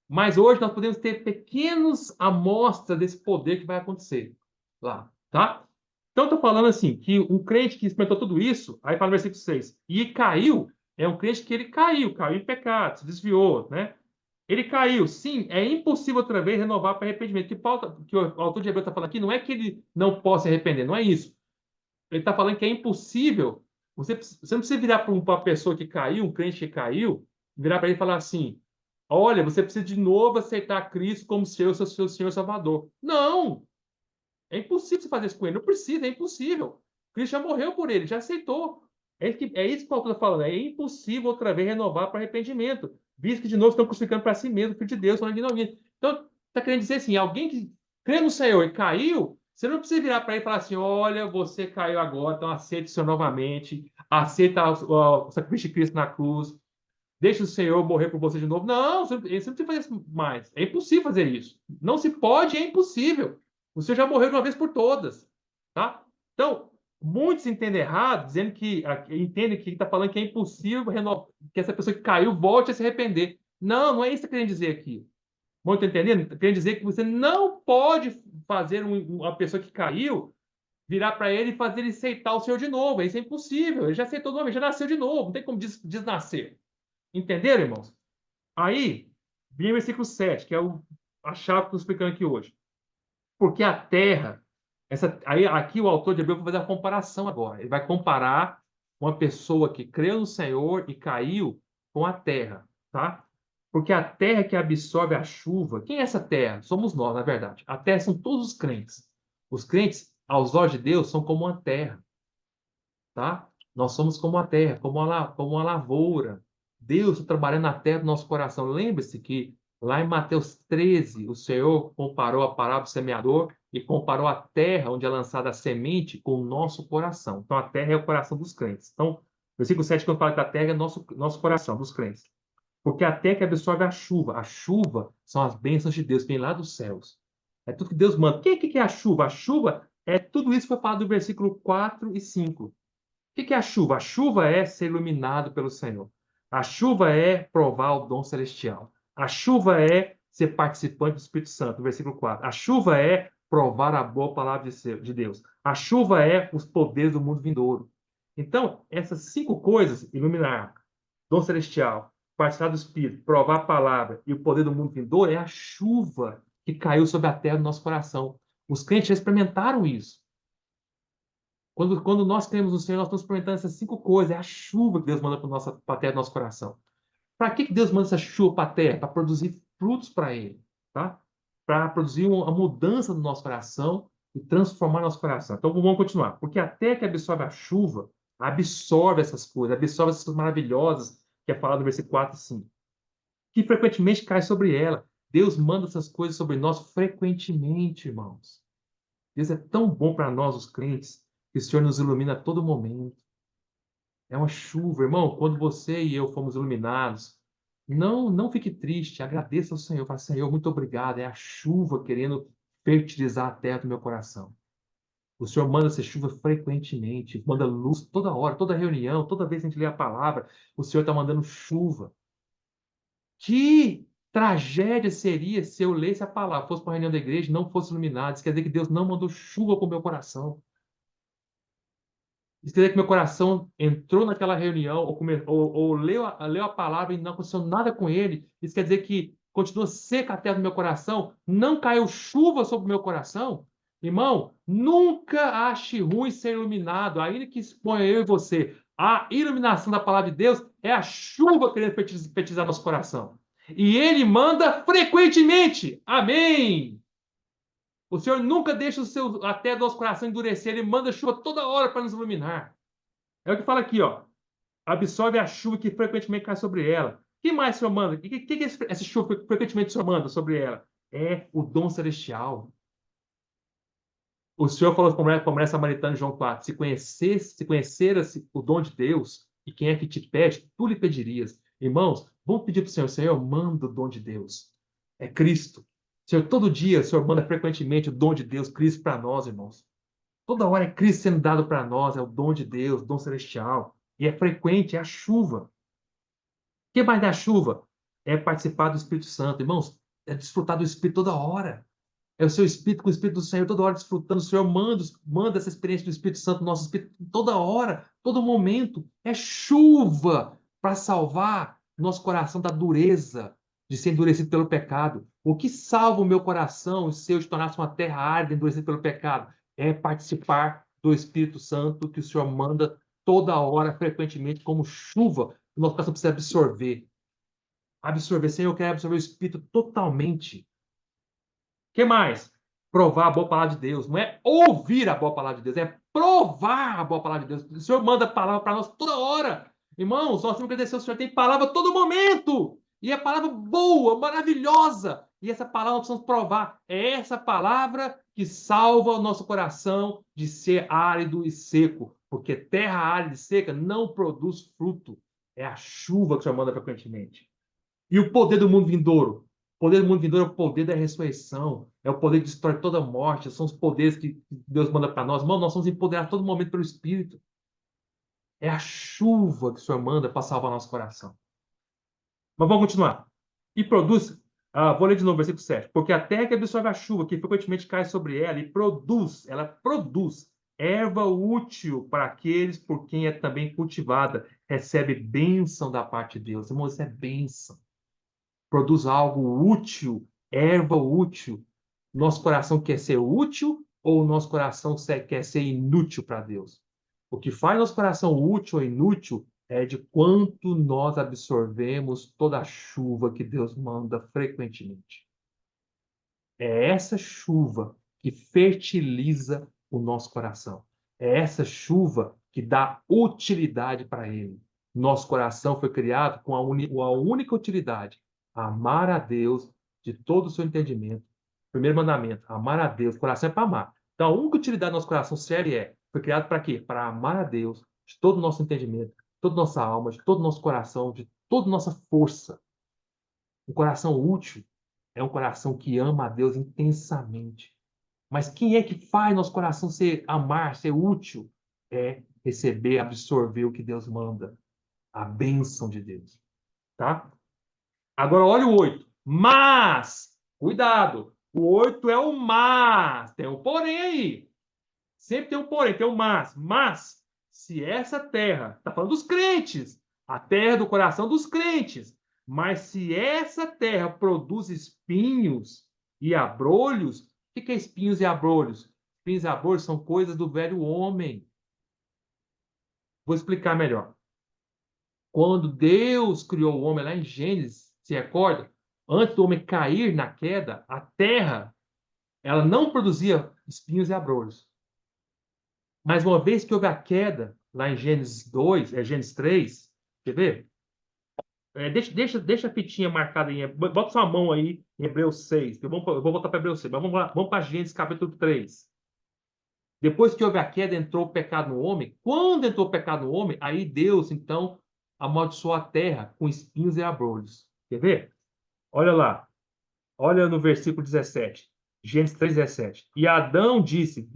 Mas hoje nós podemos ter pequenas amostras desse poder que vai acontecer lá, tá? Então, estou falando assim, que um crente que experimentou tudo isso, aí fala no versículo 6, e caiu, é um crente que ele caiu em pecado, se desviou, né? Ele caiu, sim, é impossível outra vez renovar para arrependimento. Que o autor de Hebreus está falando aqui não é que ele não possa se arrepender, não é isso. Ele está falando que é impossível. Você não precisa virar para uma pessoa que caiu, um crente que caiu, virar para ele e falar assim: olha, você precisa de novo aceitar Cristo como seu Senhor Salvador. Não! É impossível você fazer isso com ele. Não precisa, é impossível. Cristo já morreu por ele, já aceitou. É isso que o Paulo está falando. É impossível outra vez renovar para arrependimento, visto que de novo estão crucificando para si mesmo o Filho de Deus, falando de novo. Então, está querendo dizer assim: alguém que crê no Senhor e caiu, você não precisa virar para ele e falar assim: olha, você caiu agora, então aceite o Senhor novamente, aceita o sacrifício de Cristo na cruz, deixa o Senhor morrer por você de novo. Não, você não precisa fazer isso mais. É impossível fazer isso. Não se pode, é impossível. O Senhor já morreu de uma vez por todas. Tá? Então, muitos entendem errado, dizendo que entendem que está falando que é impossível que essa pessoa que caiu volte a se arrepender. Não, não é isso que eu querendo dizer aqui. Muito entendendo? Quer dizer que você não pode fazer uma pessoa que caiu virar para ele e fazer ele aceitar o Senhor de novo. Isso é impossível. Ele já aceitou de uma vez, já nasceu de novo. Não tem como desnascer. Entenderam, irmãos? Aí, vem o versículo 7, que é a chave que eu estou explicando aqui hoje. Porque a terra, aí, aqui o autor de Hebreus vai fazer a comparação agora. Ele vai comparar uma pessoa que creu no Senhor e caiu com a terra, tá? Porque a terra que absorve a chuva, quem é essa terra? Somos nós, na verdade. A terra são todos os crentes. Os crentes, aos olhos de Deus, são como uma terra, tá? Nós somos como a terra, como uma lavoura. Deus está trabalhando na terra do nosso coração. Lembre-se que lá em Mateus 13, o Senhor comparou a parábola do semeador e comparou a terra onde é lançada a semente com o nosso coração. Então, a terra é o coração dos crentes. Então, versículo 7, quando fala que a terra é nosso coração, dos crentes. Porque a terra que absorve a chuva. A chuva são as bênçãos de Deus que vem lá dos céus. É tudo que Deus manda. O que é a chuva? A chuva é tudo isso que foi falado no versículo 4 e 5. O que é a chuva? A chuva é ser iluminado pelo Senhor. A chuva é provar o dom celestial. A chuva é ser participante do Espírito Santo, versículo 4. A chuva é provar a boa palavra de Deus. A chuva é os poderes do mundo vindouro. Então, essas 5 coisas, iluminar, dom celestial, participar do Espírito, provar a palavra e o poder do mundo vindouro, é a chuva que caiu sobre a terra do nosso coração. Os crentes já experimentaram isso. Quando nós temos o Senhor, nós estamos experimentando essas 5 coisas. É a chuva que Deus manda para a terra do nosso coração. Para que Deus manda essa chuva para a terra? Para produzir frutos para Ele. Tá? Para produzir a mudança do nosso coração e transformar nosso coração. Então vamos continuar. Porque a terra que absorve a chuva, absorve essas coisas, absorve essas coisas maravilhosas que é falado no versículo 4 e 5. Que frequentemente cai sobre ela. Deus manda essas coisas sobre nós frequentemente, irmãos. Deus é tão bom para nós, os crentes, que o Senhor nos ilumina a todo momento. É uma chuva, irmão. Quando você e eu fomos iluminados, não fique triste. Agradeça ao Senhor. Fala, Senhor, muito obrigado. É a chuva querendo fertilizar a terra do meu coração. O Senhor manda essa chuva frequentemente, manda luz toda hora, toda reunião, toda vez que a gente lê a palavra, o Senhor está mandando chuva. Que tragédia seria se eu lesse a palavra, fosse para a reunião da igreja e não fosse iluminado? Isso quer dizer que Deus não mandou chuva para o meu coração. Isso quer dizer que meu coração entrou naquela reunião ou leu a palavra e não aconteceu nada com ele. Isso quer dizer que continua seca a terra do meu coração, não caiu chuva sobre o meu coração. Irmão, nunca ache ruim ser iluminado, ainda que exponha eu e você. A iluminação da palavra de Deus é a chuva querendo fertilizar nosso coração. E ele manda frequentemente. Amém! O Senhor nunca deixa a terra do nosso coração endurecer. Ele manda chuva toda hora para nos iluminar. É o que fala aqui, ó. Absorve a chuva que frequentemente cai sobre ela. O que mais o Senhor manda? O que é essa chuva que frequentemente o Senhor manda sobre ela? É o dom celestial. O Senhor falou para a mulher samaritana em João 4, se conheceras o dom de Deus, e quem é que te pede, tu lhe pedirias. Irmãos, vamos pedir para o Senhor, Senhor, manda o dom de Deus. É Cristo. Senhor, todo dia o Senhor manda frequentemente o dom de Deus, Cristo para nós, irmãos. Toda hora é Cristo sendo dado para nós, é o dom de Deus, o dom celestial. E é frequente, é a chuva. O que mais da chuva? É participar do Espírito Santo. Irmãos, é desfrutar do Espírito toda hora. É o seu Espírito com o Espírito do Senhor toda hora desfrutando. O Senhor manda essa experiência do Espírito Santo no nosso Espírito toda hora, todo momento. É chuva para salvar nosso coração da dureza, de ser endurecido pelo pecado. O que salva o meu coração se eu de tornar-se uma terra árida, endurecida pelo pecado? É participar do Espírito Santo que o Senhor manda toda hora, frequentemente, como chuva, que o nosso coração precisa absorver. Absorver, Senhor, eu quero absorver o Espírito totalmente. O que mais? Provar a boa palavra de Deus. Não é ouvir a boa palavra de Deus, é provar a boa palavra de Deus. O Senhor manda palavra para nós toda hora. Irmãos, nós temos que agradecer ao Senhor. Tem palavra a todo momento. E é palavra boa, maravilhosa, E essa palavra nós precisamos provar. É essa palavra que salva o nosso coração de ser árido e seco. Porque terra árida e seca não produz fruto. É a chuva que o Senhor manda frequentemente. E o poder do mundo vindouro? O poder do mundo vindouro é o poder da ressurreição. É o poder que destrói toda a morte. São os poderes que Deus manda para nós. Mano, nós somos empoderados a todo momento pelo Espírito. É a chuva que o Senhor manda para salvar nosso coração. Mas vamos continuar. E produz, vou ler de novo o versículo 7. Porque a terra que absorve a chuva, que frequentemente cai sobre ela, e ela produz erva útil para aqueles por quem é também cultivada, recebe bênção da parte de Deus. Irmãos, isso é bênção. Produz algo útil, erva útil. Nosso coração quer ser útil ou o nosso coração quer ser inútil para Deus? O que faz nosso coração útil ou inútil é de quanto nós absorvemos toda a chuva que Deus manda frequentemente. É essa chuva que fertiliza o nosso coração. É essa chuva que dá utilidade para ele. Nosso coração foi criado com a única utilidade: amar a Deus de todo o seu entendimento. Primeiro mandamento: amar a Deus. O coração é para amar. Então, a única utilidade do nosso coração sério foi criado para quê? Para amar a Deus de todo o nosso entendimento, de toda a nossa alma, de todo o nosso coração, de toda a nossa força. Um coração útil é um coração que ama a Deus intensamente. Mas quem é que faz nosso coração amar, ser útil? É receber, absorver o que Deus manda. A bênção de Deus. Tá? Agora olha o 8. Mas, cuidado, o 8 é o mas. Tem um porém aí. Sempre tem um porém, tem um mas. Mas, se essa terra, está falando dos crentes, a terra do coração dos crentes, mas se essa terra produz espinhos e abrolhos, o que é espinhos e abrolhos? Espinhos e abrolhos são coisas do velho homem. Vou explicar melhor. Quando Deus criou o homem lá em Gênesis, se recorda? Antes do homem cair na queda, a terra, ela não produzia espinhos e abrolhos. Mas uma vez que houve a queda, lá em Gênesis 2, Gênesis 3, quer ver? Deixa a fitinha marcada aí. Bota sua mão aí em Hebreus 6. Eu vou voltar para Hebreus 6. Mas vamos lá, vamos para Gênesis capítulo 3. Depois que houve a queda, entrou o pecado no homem. Quando entrou o pecado no homem, aí Deus, então, amaldiçoou a terra com espinhos e abrolhos. Quer ver? Olha lá. Olha no versículo 17. Gênesis 3, 17. E Adão disse,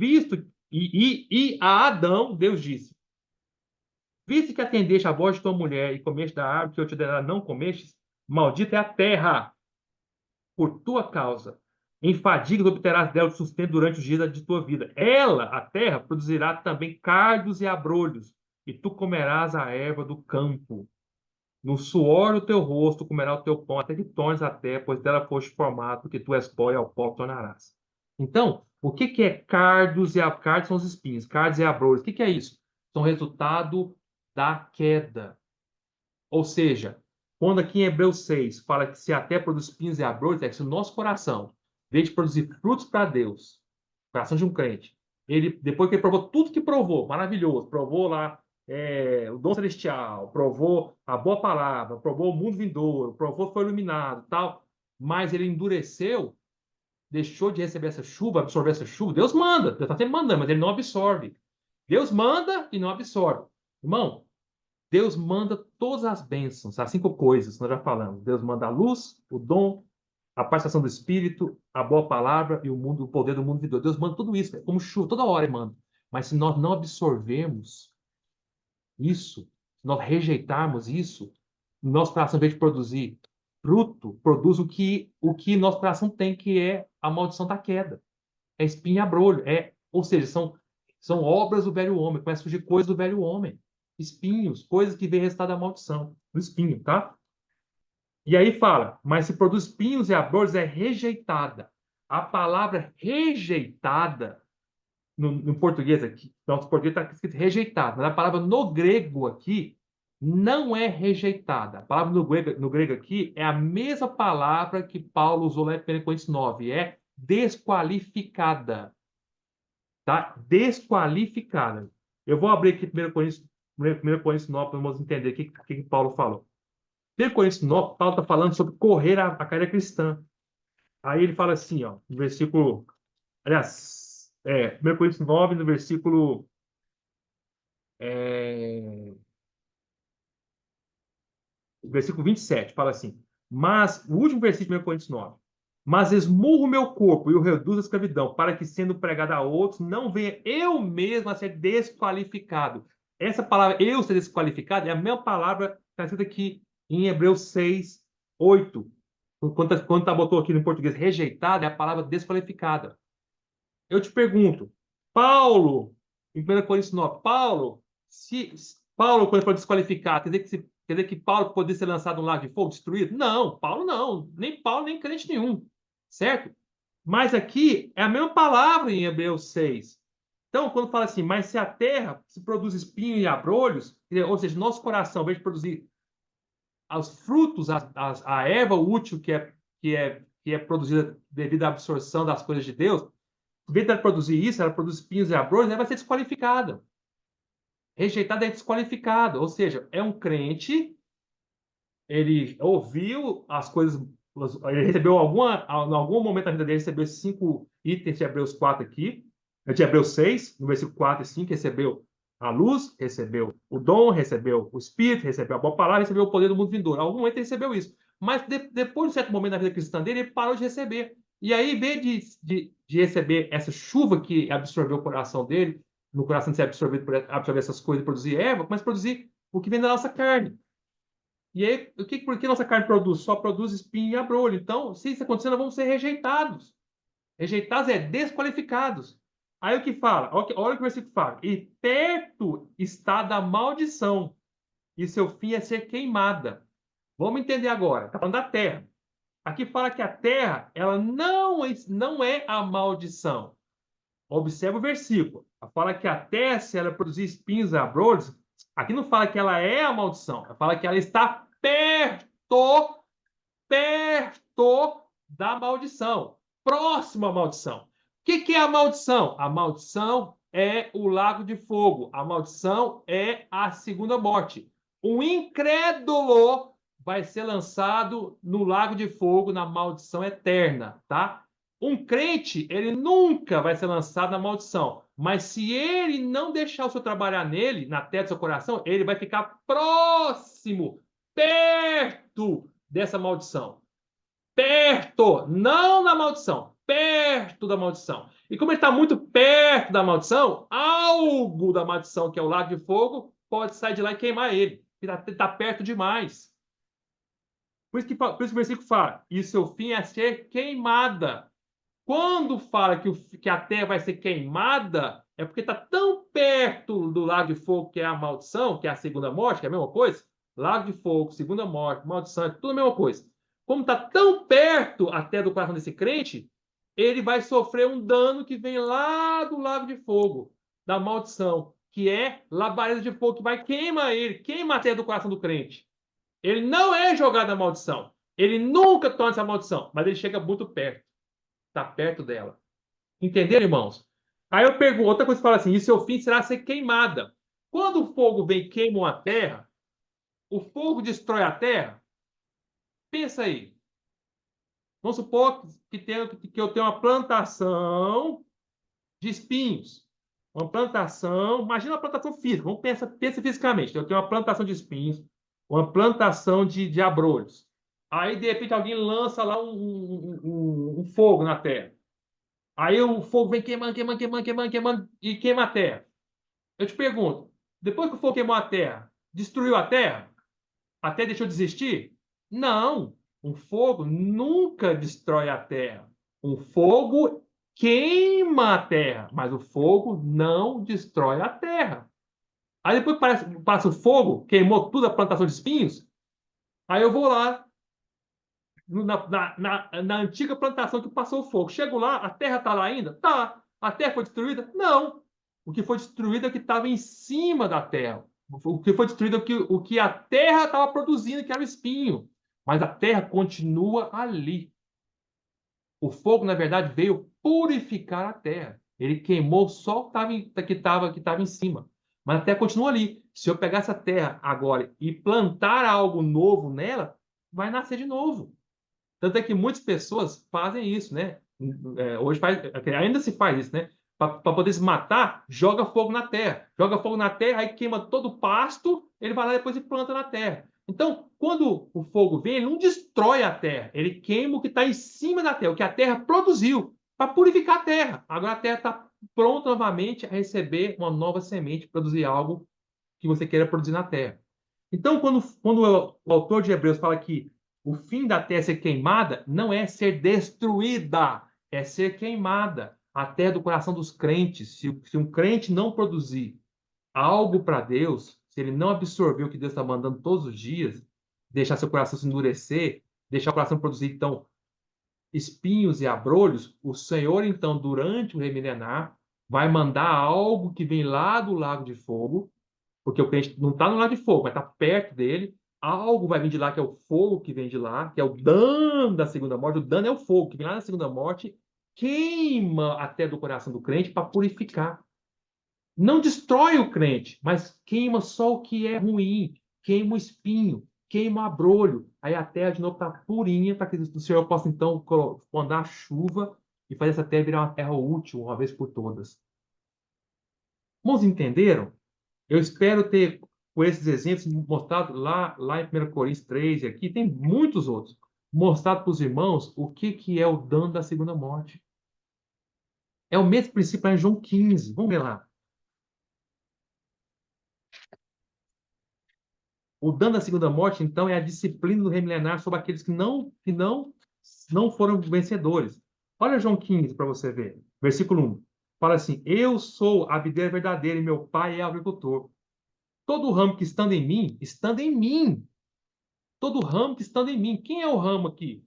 e a Adão, Deus disse, visto que atendeste a voz de tua mulher e comeste da árvore que eu te dei, não comestes, maldita é a terra por tua causa. Em fadiga obterás dela o sustento durante os dias de tua vida. Ela, a terra, produzirá também cardos e abrolhos, e tu comerás a erva do campo. No suor do teu rosto comerá o teu pão, até que tornes a terra, pois dela foste formado, porque tu és pó e ao pó tornarás. Então, o que é cardos e cardos são os espinhos, cardos e abrolhos. O que é isso? São resultado da queda. Ou seja, quando aqui em Hebreus 6 fala que se a terra produz espinhos e abrolhos, é que se o nosso coração, em vez de produzir frutos para Deus, coração de um crente, ele, depois que ele provou tudo que provou, maravilhoso, provou lá o dom celestial, provou a boa palavra, provou o mundo vindouro, provou foi iluminado, tal, mas ele endureceu, deixou de receber essa chuva, absorver essa chuva. Deus manda, Deus está sempre mandando, mas ele não absorve. Deus manda e não absorve. Irmão, Deus manda todas as bênçãos, as 5 coisas, nós já falamos. Deus manda a luz, o dom, a participação do Espírito, a boa palavra e o poder do mundo vindouro. Deus manda tudo isso, é como chuva, toda hora ele manda. Mas se nós não absorvermos isso, se nós rejeitarmos isso, nosso coração, em vez de produzir fruto, produz o que nosso coração tem, que é a maldição da queda. É espinho e abrolho. Ou seja, são obras do velho homem. Começa a surgir coisas do velho homem. Espinhos, coisas que vêm resultado da maldição. Do espinho, tá? E aí fala, mas se produz espinhos e abrolhos, é rejeitada. A palavra rejeitada, no português aqui, no português está escrito rejeitada, mas a palavra no grego aqui não é rejeitada. A palavra no grego aqui é a mesma palavra que Paulo usou lá em 1 Coríntios 9, é desqualificada. Tá? Desqualificada. Eu vou abrir aqui 1 Coríntios 9 para vamos entender o que Paulo falou. 1 Coríntios 9, Paulo está falando sobre correr a carreira cristã. Aí ele fala assim, ó, no versículo, aliás, 1 Coríntios 9, no é, versículo 27, fala assim, mas, o último versículo de 1 Coríntios 9, mas esmurro o meu corpo e o reduzo à escravidão, para que, sendo pregado a outros, não venha eu mesmo a ser desqualificado. Essa palavra, eu ser desqualificado, é a mesma palavra que está escrita aqui em Hebreus 6, 8. Quando botou aqui no português rejeitado, é a palavra desqualificada. Eu te pergunto, Paulo, em 1 Coríntios 9, Paulo, quando foi desqualificado, quer dizer que Paulo poderia ser lançado no lago de fogo, destruído? Não, Paulo não. Nem Paulo, nem crente nenhum. Certo? Mas aqui é a mesma palavra em Hebreus 6. Então, quando fala assim, mas se a terra se produz espinhos e abrolhos, ou seja, nosso coração, ao invés de produzir os frutos, a erva útil que é produzida devido à absorção das coisas de Deus, em vez de produzir isso, ela produz espinhos e abrolhos, ela vai ser desqualificada. Rejeitada é desqualificada. Ou seja, é um crente, ele ouviu as coisas, ele recebeu em algum momento da vida dele, recebeu esses 5 itens de Hebreus 4 aqui, de Hebreus 6, no versículo 4 e 5, recebeu a luz, recebeu o dom, recebeu o Espírito, recebeu a boa palavra, recebeu o poder do mundo vindouro. Em algum momento ele recebeu isso. Mas depois de um certo momento da vida cristã dele, ele parou de receber. E aí, em vez de receber essa chuva que absorveu o coração dele, no coração de ser absorvido por absorver essas coisas e produzir erva, mas produzir o que vem da nossa carne. E aí, por que nossa carne produz? Só produz espinho e abrolho. Então, se isso acontecer, nós vamos ser rejeitados. Rejeitados é desqualificados. Aí o que fala? Olha o que o versículo fala. E perto está da maldição, e seu fim é ser queimada. Vamos entender agora. Está falando da terra. Aqui fala que a terra, ela não é a maldição. Observa o versículo. Fala que a terra, se ela produzir espinhos e abrolhos, aqui não fala que ela é a maldição. Fala que ela está perto da maldição. Próxima à maldição. O que é a maldição? A maldição é o lago de fogo. A maldição é a segunda morte. O incrédulo vai ser lançado no lago de fogo, na maldição eterna, tá? Um crente, ele nunca vai ser lançado na maldição. Mas se ele não deixar o seu trabalhar nele, na terra do seu coração, ele vai ficar próximo, perto dessa maldição. Perto, não na maldição, perto da maldição. E como ele está muito perto da maldição, algo da maldição, que é o lago de fogo, pode sair de lá e queimar ele. Está perto demais. Por isso que o versículo fala: e seu fim é ser queimada. Quando fala que a terra vai ser queimada, é porque está tão perto do lago de fogo, que é a maldição, que é a segunda morte, que é a mesma coisa. Lago de fogo, segunda morte, maldição, é tudo a mesma coisa. Como está tão perto até do coração desse crente, ele vai sofrer um dano que vem lá do lago de fogo, da maldição, que é labareda de fogo, que vai queimar ele, queima a terra do coração do crente. Ele não é jogado na maldição. Ele nunca torna essa maldição, mas ele chega muito perto. Está perto dela. Entenderam, irmãos? Aí eu pergunto, outra coisa que fala assim, e seu fim será ser queimada. Quando o fogo vem e queima a terra, o fogo destrói a terra? Pensa aí. Vamos supor que eu tenho uma plantação de espinhos. Uma plantação, imagina uma plantação física, vamos pensa fisicamente. Eu tenho uma plantação de espinhos, uma plantação de abrolhos. Aí, de repente, alguém lança lá um fogo na terra. Aí o fogo vem queimando, queimando, queimando, queimando, queimando e queima a terra. Eu te pergunto, depois que o fogo queimou a terra, destruiu a terra? A terra deixou de existir? Não. Um fogo nunca destrói a terra. Um fogo queima a terra, mas o fogo não destrói a terra. Aí depois passa o fogo, queimou toda a plantação de espinhos. Aí eu vou lá, na antiga plantação que passou o fogo. Chego lá, a terra está lá ainda? Tá. A terra foi destruída? Não. O que foi destruído é o que estava em cima da terra. O que foi destruído é o que a terra estava produzindo, que era o espinho. Mas a terra continua ali. O fogo, na verdade, veio purificar a terra. Ele queimou só o que estava em cima. Mas a terra continua ali. Se eu pegar essa terra agora e plantar algo novo nela, vai nascer de novo. Tanto é que muitas pessoas fazem isso, né? Hoje ainda se faz isso, né? Para poder se matar, joga fogo na terra. Joga fogo na terra, aí queima todo o pasto, ele vai lá depois e planta na terra. Então, quando o fogo vem, ele não destrói a terra, ele queima o que está em cima da terra, o que a terra produziu, para purificar a terra. Agora a terra está pronta novamente a receber uma nova semente, produzir algo que você queira produzir na terra. Então, quando o autor de Hebreus fala que o fim da terra é ser queimada, não é ser destruída, é ser queimada. A terra do coração dos crentes. Se um crente não produzir algo para Deus, se ele não absorver o que Deus está mandando todos os dias, deixar seu coração se endurecer, deixar o coração produzir, então, espinhos e abrolhos, o Senhor, então, durante o reino milenar, vai mandar algo que vem lá do lago de fogo, porque o crente não está no lago de fogo, mas está perto dele. Algo vai vir de lá, que é o fogo que vem de lá, que é o dano da segunda morte. O dano é o fogo que vem lá na segunda morte, queima até do coração do crente para purificar. Não destrói o crente, mas queima só o que é ruim, queima o espinho, queima o abrolho. Aí a terra de novo está purinha para que o Senhor possa então mandar a chuva e fazer essa terra virar uma terra útil uma vez por todas. Irmãos, entenderam? Eu espero ter, com esses exemplos, mostrado lá em 1 Coríntios 3 e aqui, tem muitos outros, mostrado para os irmãos o que é o dano da segunda morte. É o mesmo princípio lá em João 15. Vamos ver lá. O dano da segunda morte, então, é a disciplina do reino milenar sobre aqueles que não foram vencedores. Olha João 15 para você ver. Versículo 1. Fala assim: Eu sou a videira verdadeira e meu pai é agricultor. Todo ramo que estando em mim, todo ramo que estando em mim. Quem é o ramo aqui?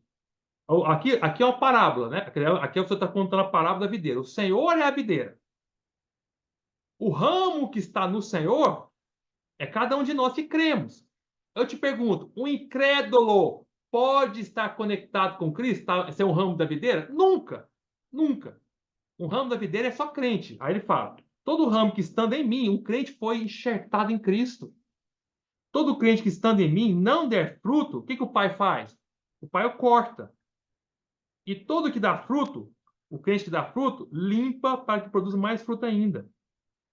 Aqui é uma parábola, né? Aqui você está contando a parábola da videira. O Senhor é a videira. O ramo que está no Senhor é cada um de nós que cremos. Eu te pergunto, um incrédulo pode estar conectado com Cristo, ser um ramo da videira? Nunca, nunca. Um ramo da videira é só crente. Aí ele fala, todo ramo que estando em mim, um crente foi enxertado em Cristo. Todo crente que estando em mim não der fruto, o que o pai faz? O pai o corta. E todo que dá fruto, o crente que dá fruto, limpa para que produza mais fruto ainda.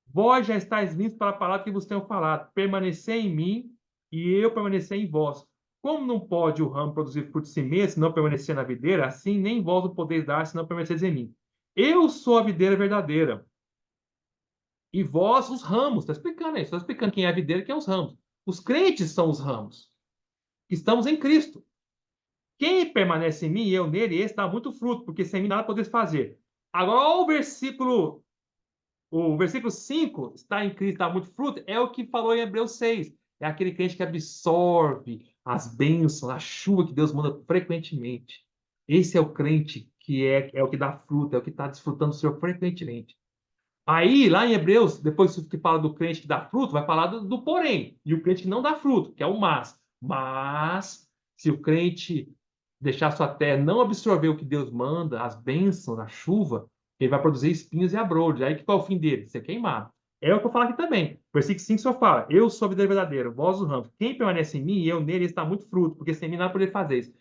Vós já estáis limpos para a palavra que vos tenho falado. Permanecer em mim e eu permanecer em vós. Como não pode o ramo produzir fruto de si mesmo, se não permanecer na videira, assim nem vós o podeis dar, se não permaneceres em mim. Eu sou a videira verdadeira. E vós, os ramos. Está explicando aí. Está explicando quem é a videira e quem é os ramos. Os crentes são os ramos. Estamos em Cristo. Quem permanece em mim e eu nele, esse dá muito fruto, porque sem mim nada podeis fazer. Agora, olha o versículo 5, está em Cristo, dá muito fruto, é o que falou em Hebreus 6. É aquele crente que absorve as bênçãos, a chuva que Deus manda frequentemente. Esse é o crente que é o que dá fruto, é o que está desfrutando do Senhor frequentemente. Aí, lá em Hebreus, depois que fala do crente que dá fruto, vai falar do porém. E o crente que não dá fruto, que é o mas. Mas, se o crente deixar sua terra não absorver o que Deus manda, as bênçãos, a chuva, ele vai produzir espinhos e abrolhos. Aí que qual é o fim dele? Ser queimado. É o que eu falo aqui também. Versículo 5 só fala: Eu sou a videira verdadeira, vós o ramo. Quem permanece em mim e eu nele está muito fruto, porque sem mim nada poder fazer isso.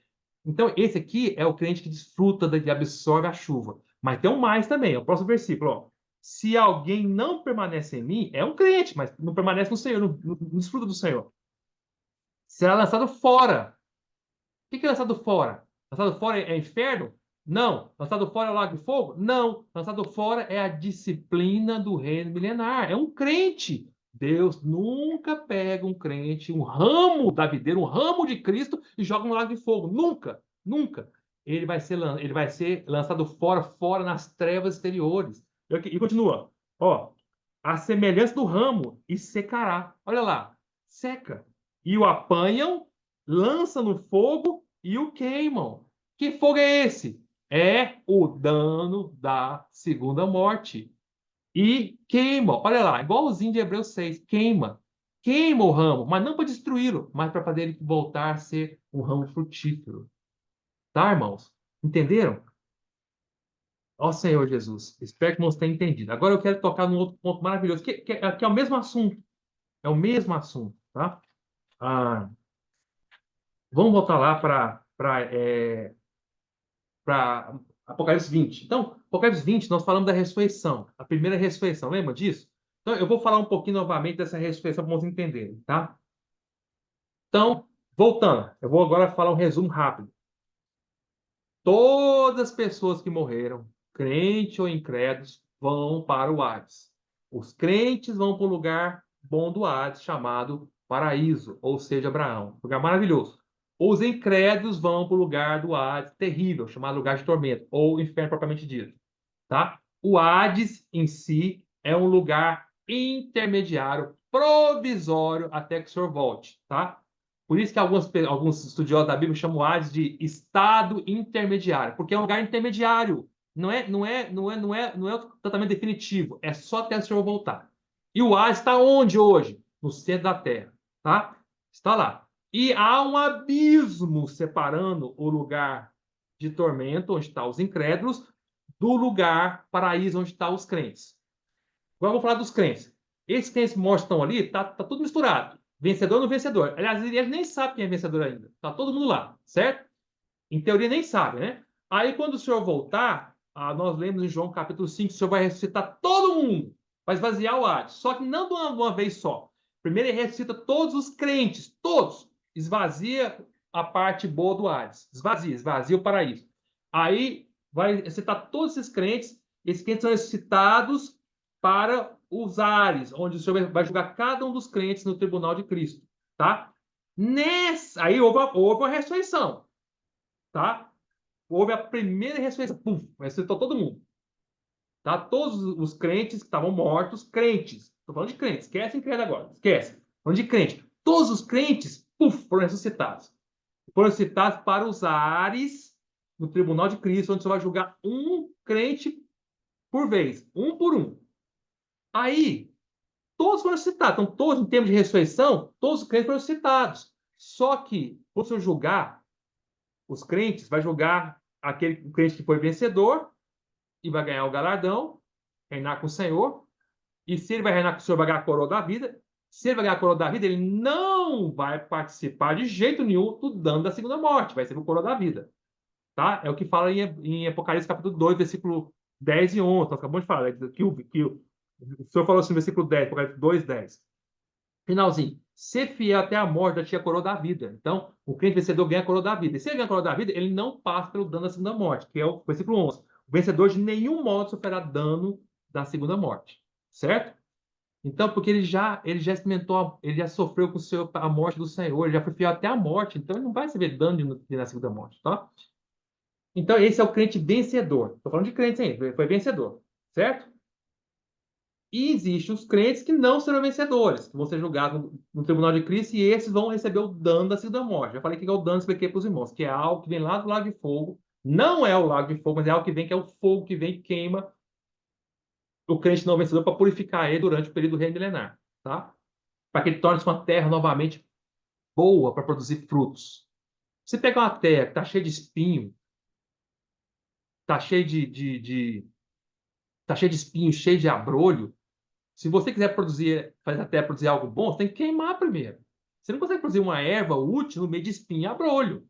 Então, esse aqui é o crente que desfruta, que absorve a chuva. Mas tem um mais também, é o próximo versículo. Ó. Se alguém não permanece em mim, é um crente, mas não permanece no Senhor, não desfruta do Senhor. Será lançado fora. O que é lançado fora? Lançado fora é inferno? Não. Lançado fora é o lago de fogo? Não. Lançado fora é a disciplina do reino milenar. É um crente. Deus nunca pega um crente, um ramo da videira, um ramo de Cristo e joga no lago de fogo. Nunca. Nunca. Ele vai ser lançado fora nas trevas exteriores. E continua. Ó, a semelhança do ramo e secará. Olha lá. Seca. E o apanham, lança no fogo e o queimam. Que fogo é esse? É o dano da segunda morte. E queima. Olha lá, igualzinho de Hebreus 6. Queima. Queima o ramo, mas não para destruí-lo, mas para fazer ele voltar a ser um ramo frutífero. Tá, irmãos? Entenderam? Ó Senhor Jesus. Espero que não tenham entendido. Agora eu quero tocar num outro ponto maravilhoso, que é o mesmo assunto. É o mesmo assunto, tá? Ah, vamos voltar lá para para Apocalipse 20. Então, Apocalipse 20, nós falamos da ressurreição, a primeira ressurreição, lembra disso? Então, eu vou falar um pouquinho novamente dessa ressurreição para vocês entenderem, tá? Então, voltando, eu vou agora falar um resumo rápido. Todas as pessoas que morreram, crente ou incrédulos, vão para o Hades. Os crentes vão para o lugar bom do Hades, chamado paraíso, ou seja, Abraão. Lugar maravilhoso. Os incrédulos vão para o lugar do Hades terrível, chamado lugar de tormento, ou inferno propriamente dito. Tá? O Hades em si é um lugar intermediário, provisório, até que o Senhor volte. Tá? Por isso que alguns estudiosos da Bíblia chamam o Hades de estado intermediário, porque é um lugar intermediário. Não é o tratamento definitivo, é só até o Senhor voltar. E o Hades está onde hoje? No centro da terra, tá? Está lá. E há um abismo separando o lugar de tormento, onde estão os incrédulos, do lugar paraíso, onde estão os crentes. Agora vamos falar dos crentes. Esses crentes mortos estão ali, tá tudo misturado. Vencedor no vencedor. Aliás, eles nem sabem quem é vencedor ainda. Tá todo mundo lá, certo? Em teoria nem sabe, né? Aí quando o Senhor voltar, nós lemos em João capítulo 5, o Senhor vai ressuscitar todo mundo. Vai esvaziar o Hades. Só que não de uma vez só. Primeiro ele ressuscita todos os crentes, todos. Esvazia a parte boa do Hades. Esvazia o paraíso. Aí vai ressuscitar todos esses crentes são ressuscitados para os ares, onde o Senhor vai julgar cada um dos crentes no tribunal de Cristo, tá? Aí houve uma ressurreição, tá? Houve a primeira ressurreição, pum, ressuscitou todo mundo, tá? Todos os crentes que estavam mortos, crentes, estou falando de crentes, esquece credo agora, esquece, falando de crente, todos os crentes, puf, foram ressuscitados para os ares no tribunal de Cristo, onde você vai julgar um crente por vez, um por um. Aí, todos foram citados. Então, todos, em termos de ressurreição, todos os crentes foram citados. Só que, quando você julgar os crentes, vai julgar aquele crente que foi vencedor e vai ganhar o galardão, reinar com o Senhor. E se ele vai reinar com o Senhor, vai ganhar a coroa da vida. Se ele vai ganhar a coroa da vida, ele não vai participar de jeito nenhum do dano da segunda morte. Vai ser o coroa da vida. Tá? É o que fala em Apocalipse capítulo 2, versículo 10 e 11. Nós acabamos de falar que o Senhor falou assim no versículo 10, Apocalipse 2, 10. Finalzinho. Ser fiel até a morte da tia coroa da vida. Então, o crente vencedor ganha a coroa da vida. E se ele ganha a coroa da vida, ele não passa pelo dano da segunda morte, que é o versículo 11. O vencedor de nenhum modo sofrerá dano da segunda morte. Certo? Então, porque ele já experimentou, ele já sofreu com o Senhor, a morte do Senhor, ele já foi fiel até a morte, então ele não vai receber dano na segunda morte, tá? Então, esse é o crente vencedor. Estou falando de crentes ainda, foi vencedor, certo? E existem os crentes que não serão vencedores, que vão ser julgados no tribunal de Cristo, e esses vão receber o dano da segunda morte. Já falei que é o dano, expliquei para os irmãos, que é algo que vem lá do lago de fogo. Não é o lago de fogo, mas é algo que vem, que é o fogo que vem e queima o crente não vencedor para purificar ele durante o período do reino milenar, tá? Para que ele torne-se uma terra novamente boa para produzir frutos. Você pega uma terra que está cheia de espinho, está cheia tá cheia de espinho, cheia de abrolho. Se você quiser fazer a terra produzir algo bom, você tem que queimar primeiro. Você não consegue produzir uma erva útil no meio de espinho e abrolho.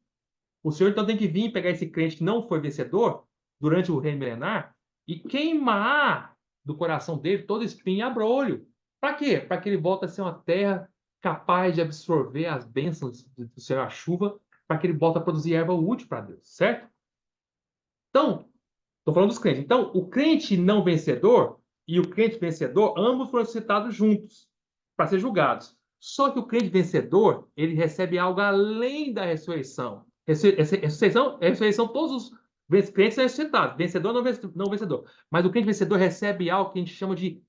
O Senhor então tem que vir pegar esse crente que não foi vencedor durante o reino milenar e queimar do coração dele todo espinho e abrolho. Para quê? Para que ele volte a ser uma terra capaz de absorver as bênçãos do Senhor, a chuva, para que ele volte a produzir erva útil para Deus, certo? Então, estou falando dos crentes. Então, o crente não vencedor e o crente vencedor, ambos foram citados juntos para ser julgados. Só que o crente vencedor, ele recebe algo além da ressurreição. Ressurreição, todos os crentes são ressuscitados. Vencedor, não vencedor. Mas o crente vencedor recebe algo que a gente chama de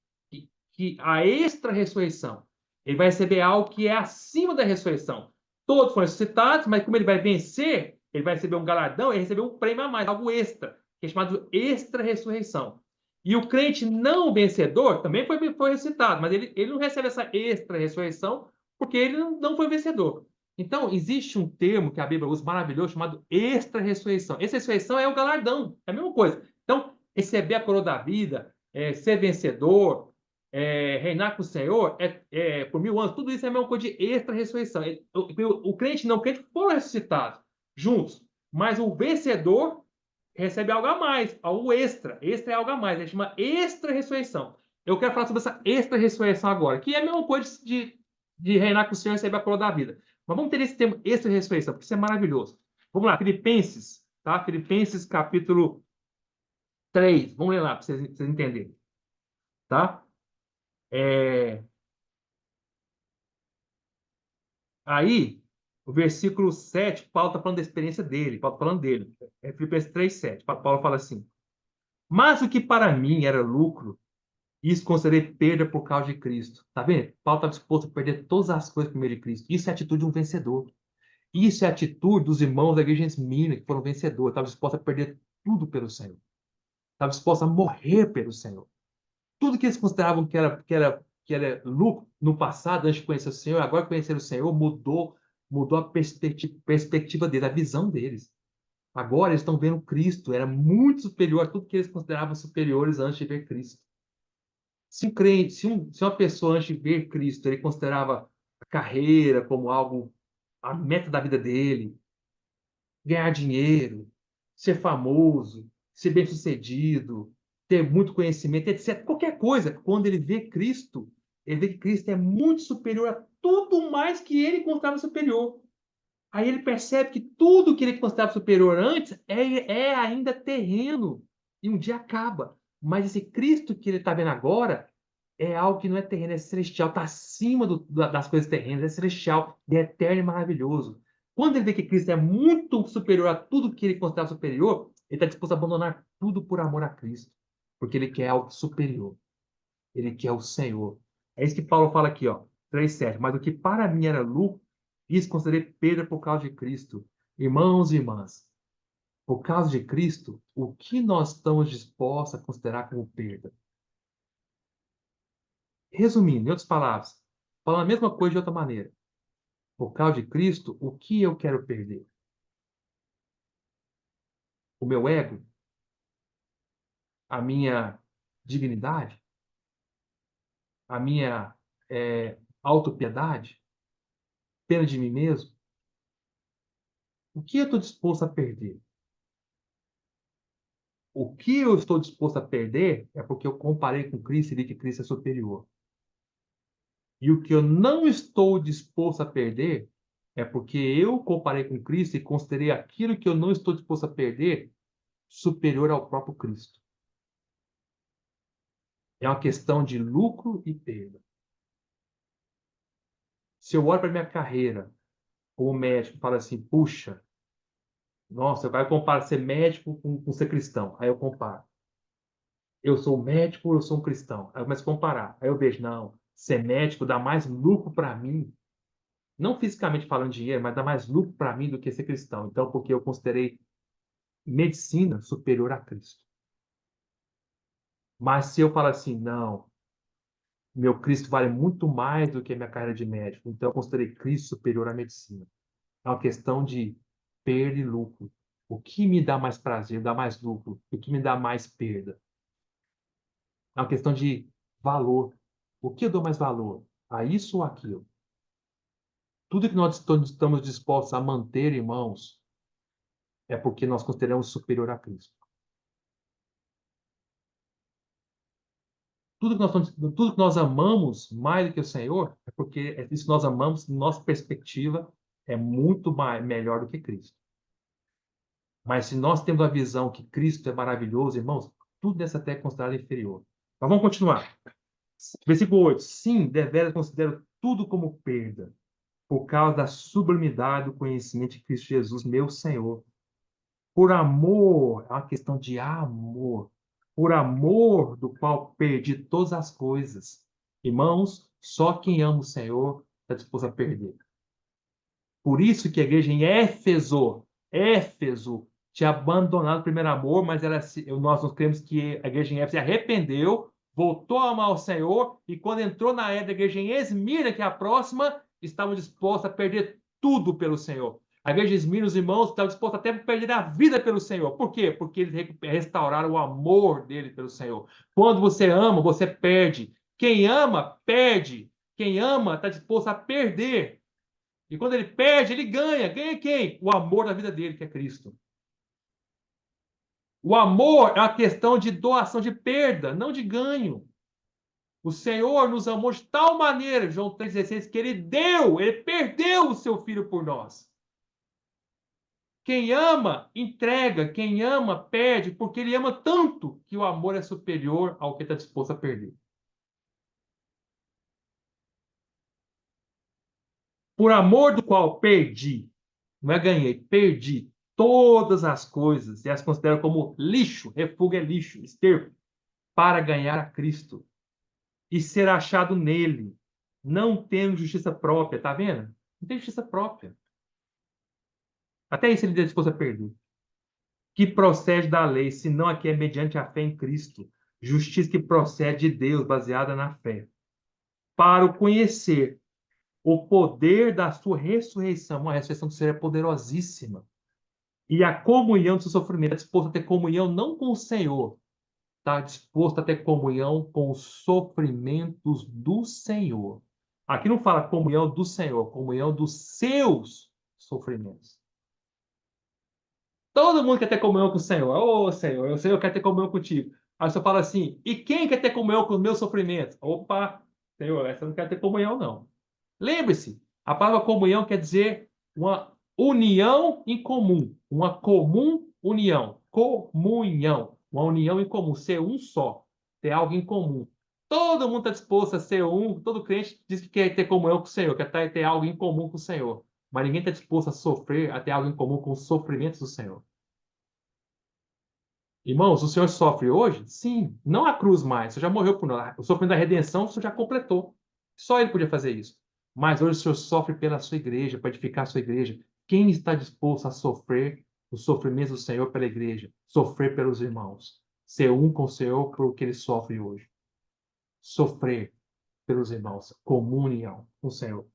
a extra-ressurreição. Ele vai receber algo que é acima da ressurreição. Todos foram ressuscitados, mas como ele vai vencer, ele vai receber um galardão, ele recebeu um prêmio a mais, algo extra, que é chamado extra-ressurreição. E o crente não vencedor também foi ressuscitado, mas ele não recebe essa extra-ressurreição porque ele não foi vencedor. Então, existe um termo que a Bíblia usa maravilhoso chamado extra-ressurreição. Essa ressurreição é o galardão, é a mesma coisa. Então, receber a coroa da vida, ser vencedor, reinar com o Senhor por 1000 anos, tudo isso é a mesma coisa de extra-ressurreição. O crente e não crente foram ressuscitados juntos, mas o vencedor recebe algo a mais, algo extra. Extra é algo a mais, a gente chama extra-ressurreição. Eu quero falar sobre essa extra-ressurreição agora, que é a mesma coisa de reinar com o Senhor e receber a coroa da vida. Mas vamos ter esse termo extra-ressurreição, porque isso é maravilhoso. Vamos lá, Filipenses, tá? Filipenses capítulo 3. Vamos ler lá, para vocês entenderem, tá? Aí, o versículo 7, Paulo está falando da experiência dele. Paulo tá falando dele. É Filipenses 3:7. Paulo fala assim: Mas o que para mim era lucro, isso considerei perda por causa de Cristo. Tá vendo? Paulo está disposto a perder todas as coisas por meio de Cristo. Isso é a atitude de um vencedor. Isso é a atitude dos irmãos da igreja em Esmirna, que foram vencedores. Estavam dispostos a perder tudo pelo Senhor. Estavam dispostos a morrer pelo Senhor. Tudo que eles consideravam que era lucro no passado, antes de conhecer o Senhor, agora que conhecer o Senhor, mudou a perspectiva deles, a visão deles. Agora eles estão vendo Cristo, era muito superior a tudo que eles consideravam superiores antes de ver Cristo. Se um crente, se uma pessoa antes de ver Cristo, ele considerava a carreira como algo, a meta da vida dele, ganhar dinheiro, ser famoso, ser bem-sucedido, ter muito conhecimento, etc. Qualquer coisa, quando ele vê Cristo, ele vê que Cristo é muito superior a tudo mais que ele considerava superior. Aí ele percebe que tudo que ele considerava superior antes é ainda terreno e um dia acaba. Mas esse Cristo que ele está vendo agora é algo que não é terreno, é celestial, está acima das coisas terrenas, é celestial, é eterno e maravilhoso. Quando ele vê que Cristo é muito superior a tudo que ele considera superior, ele está disposto a abandonar tudo por amor a Cristo, porque ele quer algo superior, ele quer o Senhor. É isso que Paulo fala aqui, ó, 3:7. Mas o que para mim era lucro, isso considerei perda por causa de Cristo. Irmãos e irmãs, por causa de Cristo, o que nós estamos dispostos a considerar como perda? Resumindo, em outras palavras, falando a mesma coisa de outra maneira. Por causa de Cristo, o que eu quero perder? O meu ego? A minha dignidade? A minha autopiedade? Pena de mim mesmo? O que eu estou disposto a perder? O que eu estou disposto a perder é porque eu comparei com Cristo e vi que Cristo é superior. E o que eu não estou disposto a perder é porque eu comparei com Cristo e considerei aquilo que eu não estou disposto a perder superior ao próprio Cristo. É uma questão de lucro e perda. Se eu olho para a minha carreira como médico e falo assim, puxa, nossa, eu quero comparar ser médico com ser cristão. Aí eu comparo. Eu sou médico, eu sou um cristão. Aí eu começo a comparar. Aí eu vejo, não, ser médico dá mais lucro para mim, não fisicamente falando de dinheiro, mas dá mais lucro para mim do que ser cristão. Então, porque eu considerei medicina superior a Cristo. Mas se eu falar assim, não, meu Cristo vale muito mais do que a minha carreira de médico, então eu considerei Cristo superior à medicina. É uma questão de perda e lucro. O que me dá mais prazer, dá mais lucro? O que me dá mais perda? É uma questão de valor. O que eu dou mais valor? A isso ou aquilo? Tudo que nós estamos dispostos a manter, irmãos, é porque nós consideramos superior a Cristo. Tudo que nós amamos mais do que o Senhor é porque é isso que nós amamos, nossa perspectiva é muito melhor do que Cristo. Mas se nós temos a visão que Cristo é maravilhoso, irmãos, tudo nessa terra é considerado inferior. Mas vamos continuar. Versículo 8. Sim, deveras considero tudo como perda, por causa da sublimidade do conhecimento de Cristo Jesus, meu Senhor. Por amor, é uma questão de amor. Por amor do qual perdi todas as coisas. Irmãos, só quem ama o Senhor está disposto a perder. Por isso que a igreja em Éfeso, tinha abandonado o primeiro amor, mas nós cremos que a igreja em Éfeso se arrependeu, voltou a amar o Senhor, e quando entrou na era da igreja em Esmirna, que é a próxima, estavam dispostos a perder tudo pelo Senhor. A igreja de Esmirna, os irmãos, estavam dispostos até a perder a vida pelo Senhor. Por quê? Porque eles restauraram o amor dele pelo Senhor. Quando você ama, você perde. Quem ama, perde. Quem ama, está disposto a perder. E quando ele perde, ele ganha. Ganha quem? O amor da vida dele, que é Cristo. O amor é uma questão de doação, de perda, não de ganho. O Senhor nos amou de tal maneira, João 3,16, que ele perdeu o seu filho por nós. Quem ama, entrega. Quem ama, perde, porque ele ama tanto que o amor é superior ao que está disposto a perder. Por amor do qual perdi, não é ganhei, perdi todas as coisas e as considero como lixo, refúgio é lixo, esterco, para ganhar a Cristo e ser achado nele, não tendo justiça própria, tá vendo? Não tem justiça própria. Até isso ele está disposto a perder. Que procede da lei, senão a que é mediante a fé em Cristo. Justiça que procede de Deus, baseada na fé. Para o conhecer o poder da sua ressurreição, uma ressurreição que seria poderosíssima, e a comunhão do seu sofrimento, está disposto a ter comunhão não com o Senhor, está disposto a ter comunhão com os sofrimentos do Senhor. Aqui não fala comunhão do Senhor, comunhão dos seus sofrimentos. Todo mundo quer ter comunhão com o Senhor. Ô, Senhor, o Senhor quer ter comunhão contigo. Aí você fala assim, e quem quer ter comunhão com os meus sofrimentos? Opa, Senhor, essa não quer ter comunhão, não. Lembre-se, a palavra comunhão quer dizer uma união em comum, uma comum união, comunhão, uma união em comum, ser um só, ter algo em comum. Todo mundo está disposto a ser um, todo crente diz que quer ter comunhão com o Senhor, quer ter algo em comum com o Senhor, mas ninguém está disposto a sofrer, a ter algo em comum com os sofrimentos do Senhor. Irmãos, o Senhor sofre hoje? Sim, não a cruz mais, você já morreu por nós. O sofrimento da redenção, o Senhor já completou. Só Ele podia fazer isso. Mas hoje o Senhor sofre pela sua igreja, para edificar a sua igreja. Quem está disposto a sofrer os sofrimentos do Senhor pela igreja? Sofrer pelos irmãos. Ser um com o Senhor por o que Ele sofre hoje. Sofrer pelos irmãos. Comunhão com o Senhor.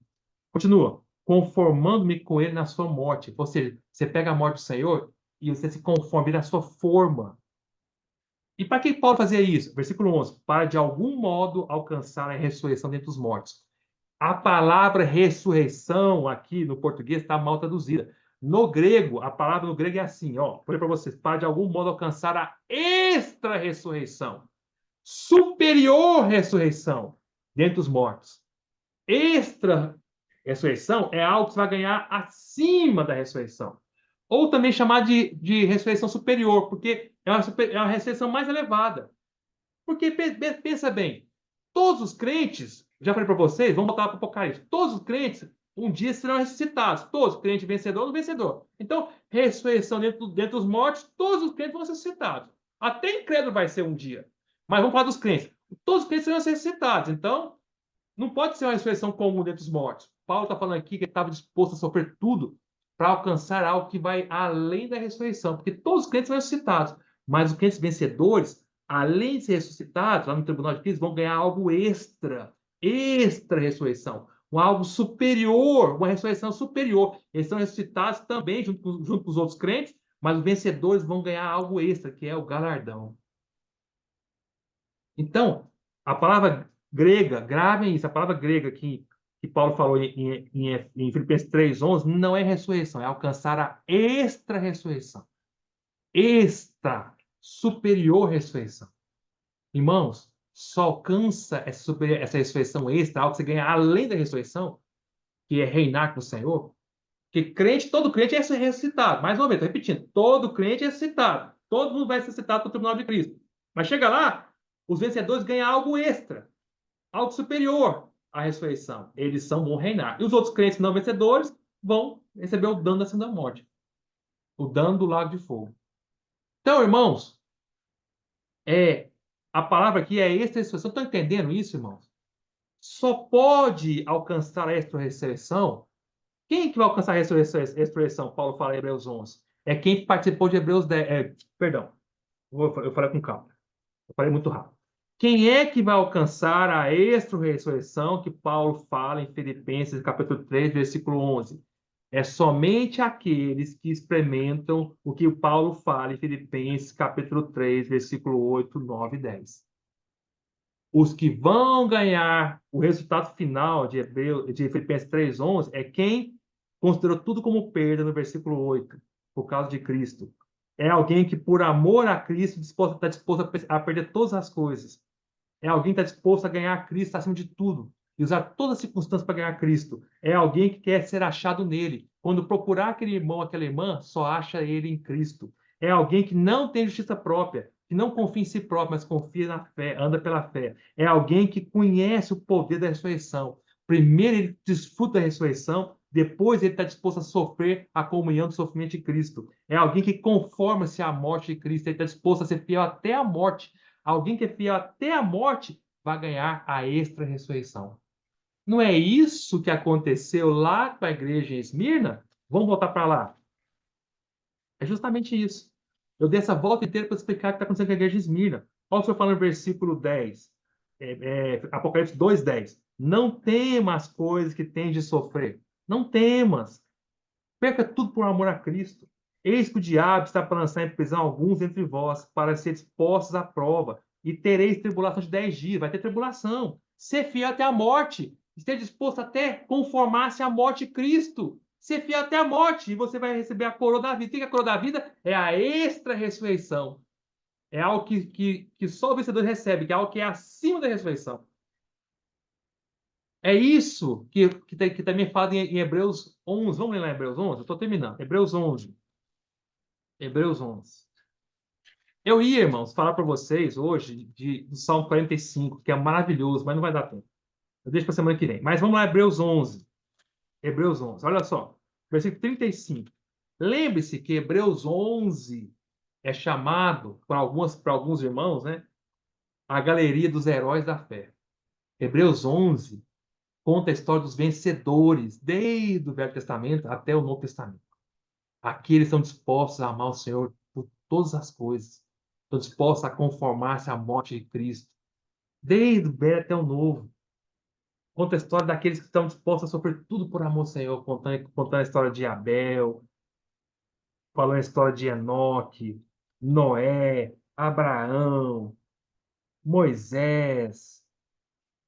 Continua. Conformando-me com Ele na sua morte. Ou seja, você pega a morte do Senhor e você se conforma na sua forma. E para que Paulo fazia isso? Versículo 11. Para de algum modo alcançar a ressurreição dentre os mortos. A palavra ressurreição aqui no português está mal traduzida. No grego, a palavra no grego é assim, ó. Vou ler para vocês. Para de algum modo alcançar a extra ressurreição. Superior ressurreição dentre os mortos. Extra ressurreição é algo que você vai ganhar acima da ressurreição. Ou também chamar de ressurreição superior, porque é uma ressurreição mais elevada. Porque, pensa bem, todos os crentes, já falei para vocês, vamos voltar para o Apocalipse, todos os crentes um dia serão ressuscitados, todos, crente vencedor ou vencedor. Então, ressurreição dentro dos mortos, todos os crentes vão ser ressuscitados. Até incrédulo vai ser um dia. Mas vamos falar dos crentes. Todos os crentes serão ressuscitados. Então, não pode ser uma ressurreição comum dentre os mortos. Paulo está falando aqui que ele estava disposto a sofrer tudo para alcançar algo que vai além da ressurreição, porque todos os crentes são ressuscitados, mas os crentes vencedores, além de ser ressuscitados lá no tribunal de Cristo, vão ganhar algo extra ressurreição, algo superior, uma ressurreição superior. Eles são ressuscitados também junto com os outros crentes, mas os vencedores vão ganhar algo extra, que é o galardão. Então, a palavra grega, gravem isso, a palavra grega que Paulo falou em Filipenses 3,11, não é ressurreição, é alcançar a extra ressurreição. Extra, superior ressurreição. Irmãos, só alcança essa ressurreição extra, algo que você ganha além da ressurreição, que é reinar com o Senhor, porque todo crente é ressuscitado. Mais uma vez, estou repetindo, todo crente é ressuscitado. Todo mundo vai ser ressuscitado para o tribunal de Cristo. Mas chega lá, os vencedores ganham algo extra, algo superior à ressurreição. Eles vão reinar. E os outros crentes não vencedores vão receber o dano da segunda morte. O dano do lago de fogo. Então, irmãos, a palavra aqui é extra ressurreição. Estão entendendo isso, irmãos? Só pode alcançar a extra ressurreição. Quem que vai alcançar a ressurreição? Paulo fala em Hebreus 11. É quem participou de Hebreus 10. Perdão, eu falei com calma. Eu falei muito rápido. Quem é que vai alcançar a extra-ressurreição que Paulo fala em Filipenses, capítulo 3, versículo 11? É somente aqueles que experimentam o que o Paulo fala em Filipenses, capítulo 3, versículo 8, 9 e 10. Os que vão ganhar o resultado final de Filipenses 3, 11 é quem considerou tudo como perda no versículo 8, por causa de Cristo. É alguém que, por amor a Cristo, está disposto a perder todas as coisas. É alguém que está disposto a ganhar Cristo acima de tudo e usar todas as circunstâncias para ganhar Cristo. É alguém que quer ser achado nele. Quando procurar aquele irmão, aquela irmã, só acha ele em Cristo. É alguém que não tem justiça própria, que não confia em si próprio, mas confia na fé, anda pela fé. É alguém que conhece o poder da ressurreição. Primeiro ele desfruta da ressurreição, depois ele está disposto a sofrer a comunhão do sofrimento de Cristo. É alguém que conforma-se à morte de Cristo, ele está disposto a ser fiel até a morte. Alguém que é fiel até a morte vai ganhar a extra ressurreição. Não é isso que aconteceu lá com a igreja em Esmirna? Vamos voltar para lá. É justamente isso. Eu dei essa volta inteira para explicar o que está acontecendo com a igreja de Esmirna. Olha o que eu falo no versículo 10, Apocalipse 2:10. Não temas as coisas que tens de sofrer. Não temas. Perca tudo por amor a Cristo. Eis que o diabo está para lançar em prisão alguns entre vós, para ser expostos à prova, e tereis tribulação de 10 dias. Vai ter tribulação. Ser fiel até a morte. Esteja disposto até conformar-se à morte de Cristo. Ser fiel até a morte, e você vai receber a coroa da vida. O que é a coroa da vida? É a extra ressurreição. É algo que só o vencedor recebe, que é algo que é acima da ressurreição. É isso que também fala em Hebreus 11. Vamos ler lá em Hebreus 11? Eu estou terminando. Hebreus 11. Hebreus 11. Eu ia, irmãos, falar para vocês hoje do Salmo 45, que é maravilhoso, mas não vai dar tempo. Eu deixo para semana que vem. Mas vamos lá, Hebreus 11. Hebreus 11. Olha só. Versículo 35. Lembre-se que Hebreus 11 é chamado, para alguns irmãos, né, a galeria dos heróis da fé. Hebreus 11 conta a história dos vencedores, desde o Velho Testamento até o Novo Testamento. Aqueles estão dispostos a amar o Senhor por todas as coisas. Estão dispostos a conformar-se à morte de Cristo. Desde o Velho até o Novo. Conta a história daqueles que estão dispostos a sofrer tudo por amor ao Senhor. Contando a história de Abel, falando a história de Enoque, Noé, Abraão, Moisés,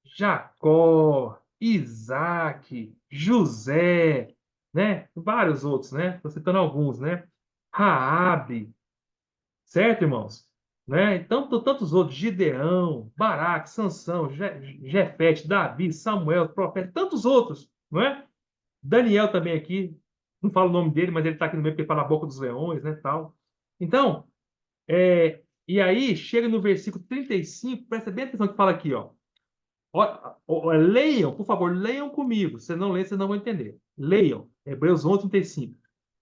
Jacó, Isaac, José, né? Vários outros, né? Estou citando alguns, né? Raabe, certo, irmãos? Né? Então, tantos outros, Gideão, Baraque, Sansão, Jefete, Davi, Samuel, profeta, tantos outros, não é? Daniel também aqui, não falo o nome dele, mas ele está aqui no meio porque fala a boca dos leões, né, tal. Então, e aí, chega no versículo 35, presta bem atenção que fala aqui, ó. Leiam, por favor, leiam comigo. Se não ler, vocês não vão entender. Leiam, Hebreus 11, 35.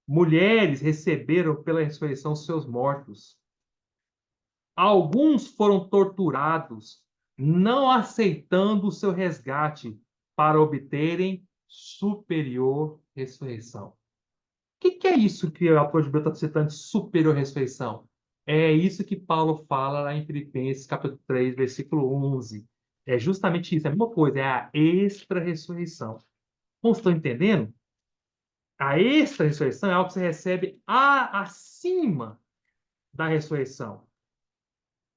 Mulheres receberam pela ressurreição seus mortos. Alguns foram torturados, não aceitando o seu resgate para obterem superior ressurreição. O que é isso que o autor de Hebreus está citando de superior ressurreição? É isso que Paulo fala lá em Filipenses, capítulo 3, versículo 11. É justamente isso, é a mesma coisa, é a extra-ressurreição. Como estão entendendo? A extra-ressurreição é algo que você recebe acima da ressurreição.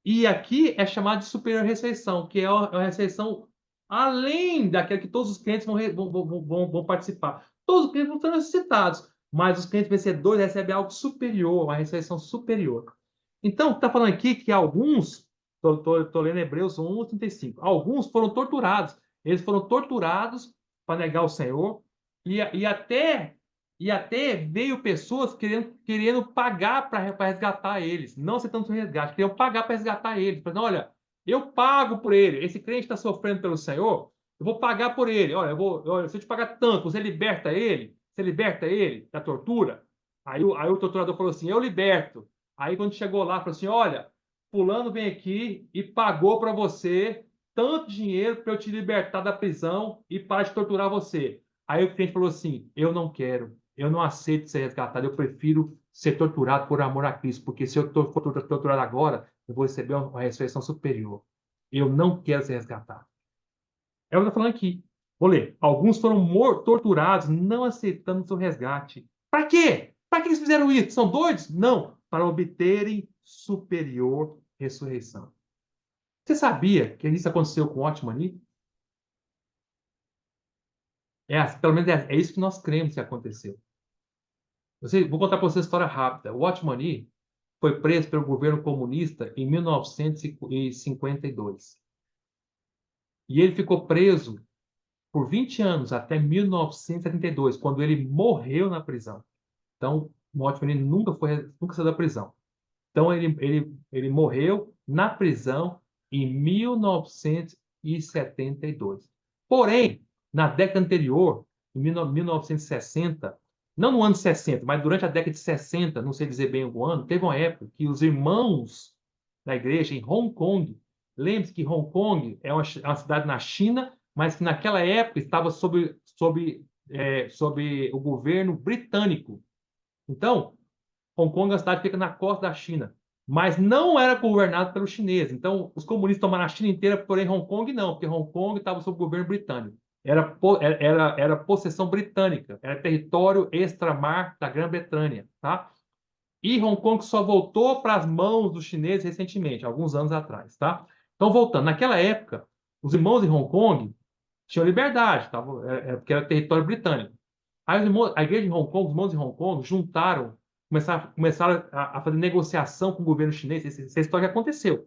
E aqui é chamado de superior ressurreição, que é uma ressurreição além daquela que todos os crentes vão participar. Todos os crentes vão ser ressuscitados, mas os crentes vencedores recebem algo superior, uma ressurreição superior. Então, está falando aqui que alguns, estou lendo Hebreus 1, 35, alguns foram torturados. Eles foram torturados para negar o Senhor e até veio pessoas querendo pagar para resgatar eles, não aceitando o resgate, queriam pagar para resgatar eles. Falando, olha, eu pago por ele. Esse crente está sofrendo pelo Senhor, eu vou pagar por ele. Olha, se eu te pagar tanto, você liberta ele? Você liberta ele da tortura? Aí o torturador falou assim: eu liberto. Aí quando chegou lá, falou assim: olha, fulano vem aqui e pagou para você tanto dinheiro para eu te libertar da prisão e para de torturar você. Aí o cliente falou assim: eu não quero. Eu não aceito ser resgatado, eu prefiro ser torturado por amor a Cristo, porque se eu for torturado agora, eu vou receber uma ressurreição superior. Eu não quero ser resgatado. É o que eu estou falando aqui. Vou ler. Alguns foram torturados, não aceitando o seu resgate. Para quê? Para que eles fizeram isso? São doidos? Não. Para obterem superior ressurreição. Você sabia que isso aconteceu com Otmani? Pelo menos é isso que nós cremos que aconteceu. Vou contar para você uma história rápida. O Otmani, foi preso pelo governo comunista em 1952. E ele ficou preso por 20 anos, até 1972, quando ele morreu na prisão. Então, o Otmani nunca saiu da prisão. Então, ele morreu na prisão em 1972. Porém, na década anterior, em 1960, não no ano 60, mas durante a década de 60, não sei dizer bem o ano, teve uma época que os irmãos da igreja em Hong Kong, lembre-se que Hong Kong é uma cidade na China, mas que naquela época estava sob o governo britânico. Então, Hong Kong é uma cidade que fica na costa da China, mas não era governado pelos chineses. Então, os comunistas tomaram a China inteira, porém Hong Kong não, porque Hong Kong estava sob o governo britânico. Era possessão britânica, era território extramar da Grã-Bretanha, tá? E Hong Kong só voltou para as mãos dos chineses recentemente, alguns anos atrás, tá? Então, voltando, naquela época, os irmãos em Hong Kong tinham liberdade, tá? Porque era território britânico. Aí a igreja de Hong Kong, os irmãos de Hong Kong, começaram a fazer negociação com o governo chinês. Essa história que aconteceu.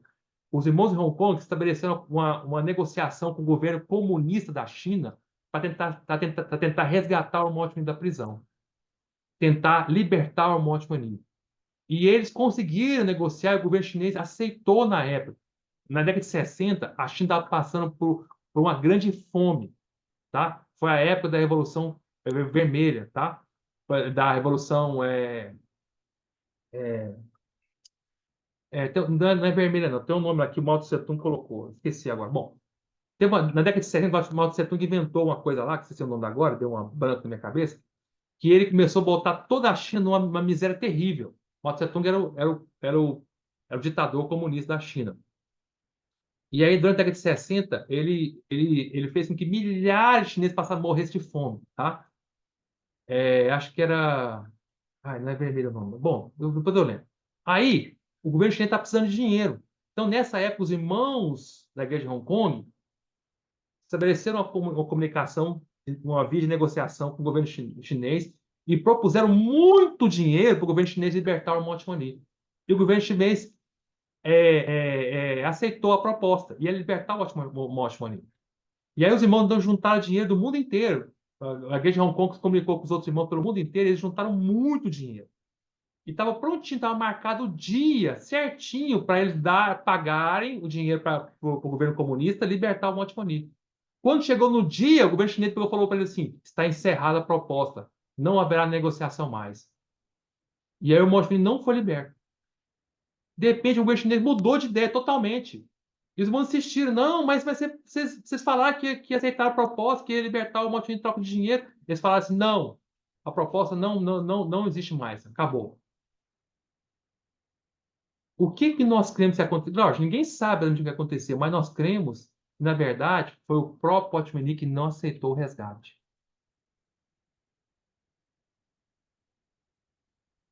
Os irmãos de Hong Kong estabeleceram uma negociação com o governo comunista da China para tentar resgatar o Motmani da prisão, tentar libertar o Motmani. E eles conseguiram negociar, e o governo chinês aceitou na época. Na década de 60, a China estava passando por uma grande fome, tá? Foi a época da Revolução Vermelha, tá? Da Revolução não é vermelha, não. Tem um nome aqui, o Mao Tse Tung colocou. Esqueci agora. Bom, na década de 60, o Mao Tse Tung inventou uma coisa lá, que esqueci o nome da agora, deu uma branca na minha cabeça, que ele começou a botar toda a China numa miséria terrível. Mao Tse Tung era o ditador comunista da China. E aí, durante a década de 60, ele fez com que milhares de chineses passassem a morrer de fome, tá? Acho que era... Ai, não é vermelho não. Bom, depois eu lembro. Aí, o governo chinês está precisando de dinheiro. Então, nessa época, os irmãos da igreja de Hong Kong estabeleceram uma comunicação, uma via de negociação com o governo chinês e propuseram muito dinheiro para o governo chinês libertar o Motmani. E o governo chinês aceitou a proposta, ia libertar o Motmani. E aí os irmãos então juntaram dinheiro do mundo inteiro. A igreja de Hong Kong se comunicou com os outros irmãos pelo mundo inteiro, eles juntaram muito dinheiro. E estava prontinho, estava marcado o dia certinho para eles pagarem o dinheiro para o governo comunista libertar o Motmani. Quando chegou no dia, o governo chinês falou para ele assim: está encerrada a proposta, não haverá negociação mais. E aí o Motmani não foi liberto. De repente, o governo chinês mudou de ideia totalmente. E os irmãos insistiram: não, mas vocês falaram que aceitaram a proposta, que ia libertar o Motmani em troca de dinheiro. Eles falaram assim: não, a proposta não existe mais, acabou. O que nós cremos que aconteceu? Lógico, ninguém sabe onde vai acontecer, mas nós cremos que, na verdade, foi o próprio Potmini que não aceitou o resgate.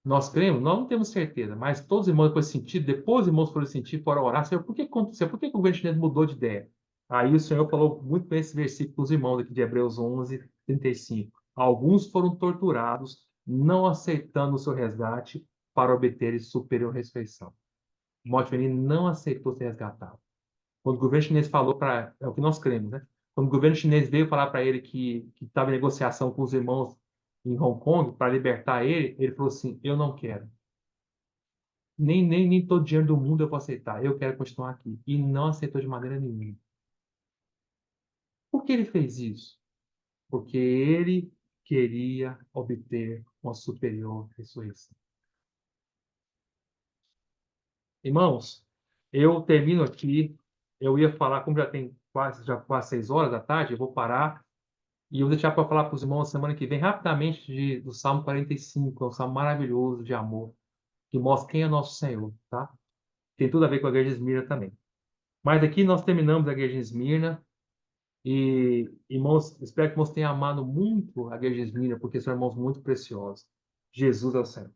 Nós cremos, nós não temos certeza, mas todos os irmãos depois sentido, depois os irmãos foram sentir, foram orar, Senhor, por que aconteceu? Por que o governo chinês mudou de ideia? Aí o Senhor falou muito bem esse versículo para os irmãos aqui de Hebreus 11, 35. Alguns foram torturados, não aceitando o seu resgate para obter superior ressurreição. O Potmini não aceitou ser resgatado. Quando o governo chinês falou para... É o que nós cremos, né? Quando o governo chinês veio falar para ele que estava em negociação com os irmãos em Hong Kong para libertar ele, ele falou assim: eu não quero. Nem todo dinheiro do mundo eu vou aceitar. Eu quero continuar aqui. E não aceitou de maneira nenhuma. Por que ele fez isso? Porque ele queria obter uma superior ressurreição. Irmãos, eu termino aqui. Eu ia falar, como já quase 6 horas da tarde, eu vou parar. E eu vou deixar para falar para os irmãos semana que vem, rapidamente, do Salmo 45, é um salmo maravilhoso de amor, que mostra quem é nosso Senhor, tá? Tem tudo a ver com a igreja de Esmirna também. Mas aqui nós terminamos a igreja de Esmirna. E, irmãos, espero que vocês tenham amado muito a igreja de Esmirna, porque são irmãos muito preciosos. Jesus é o Senhor.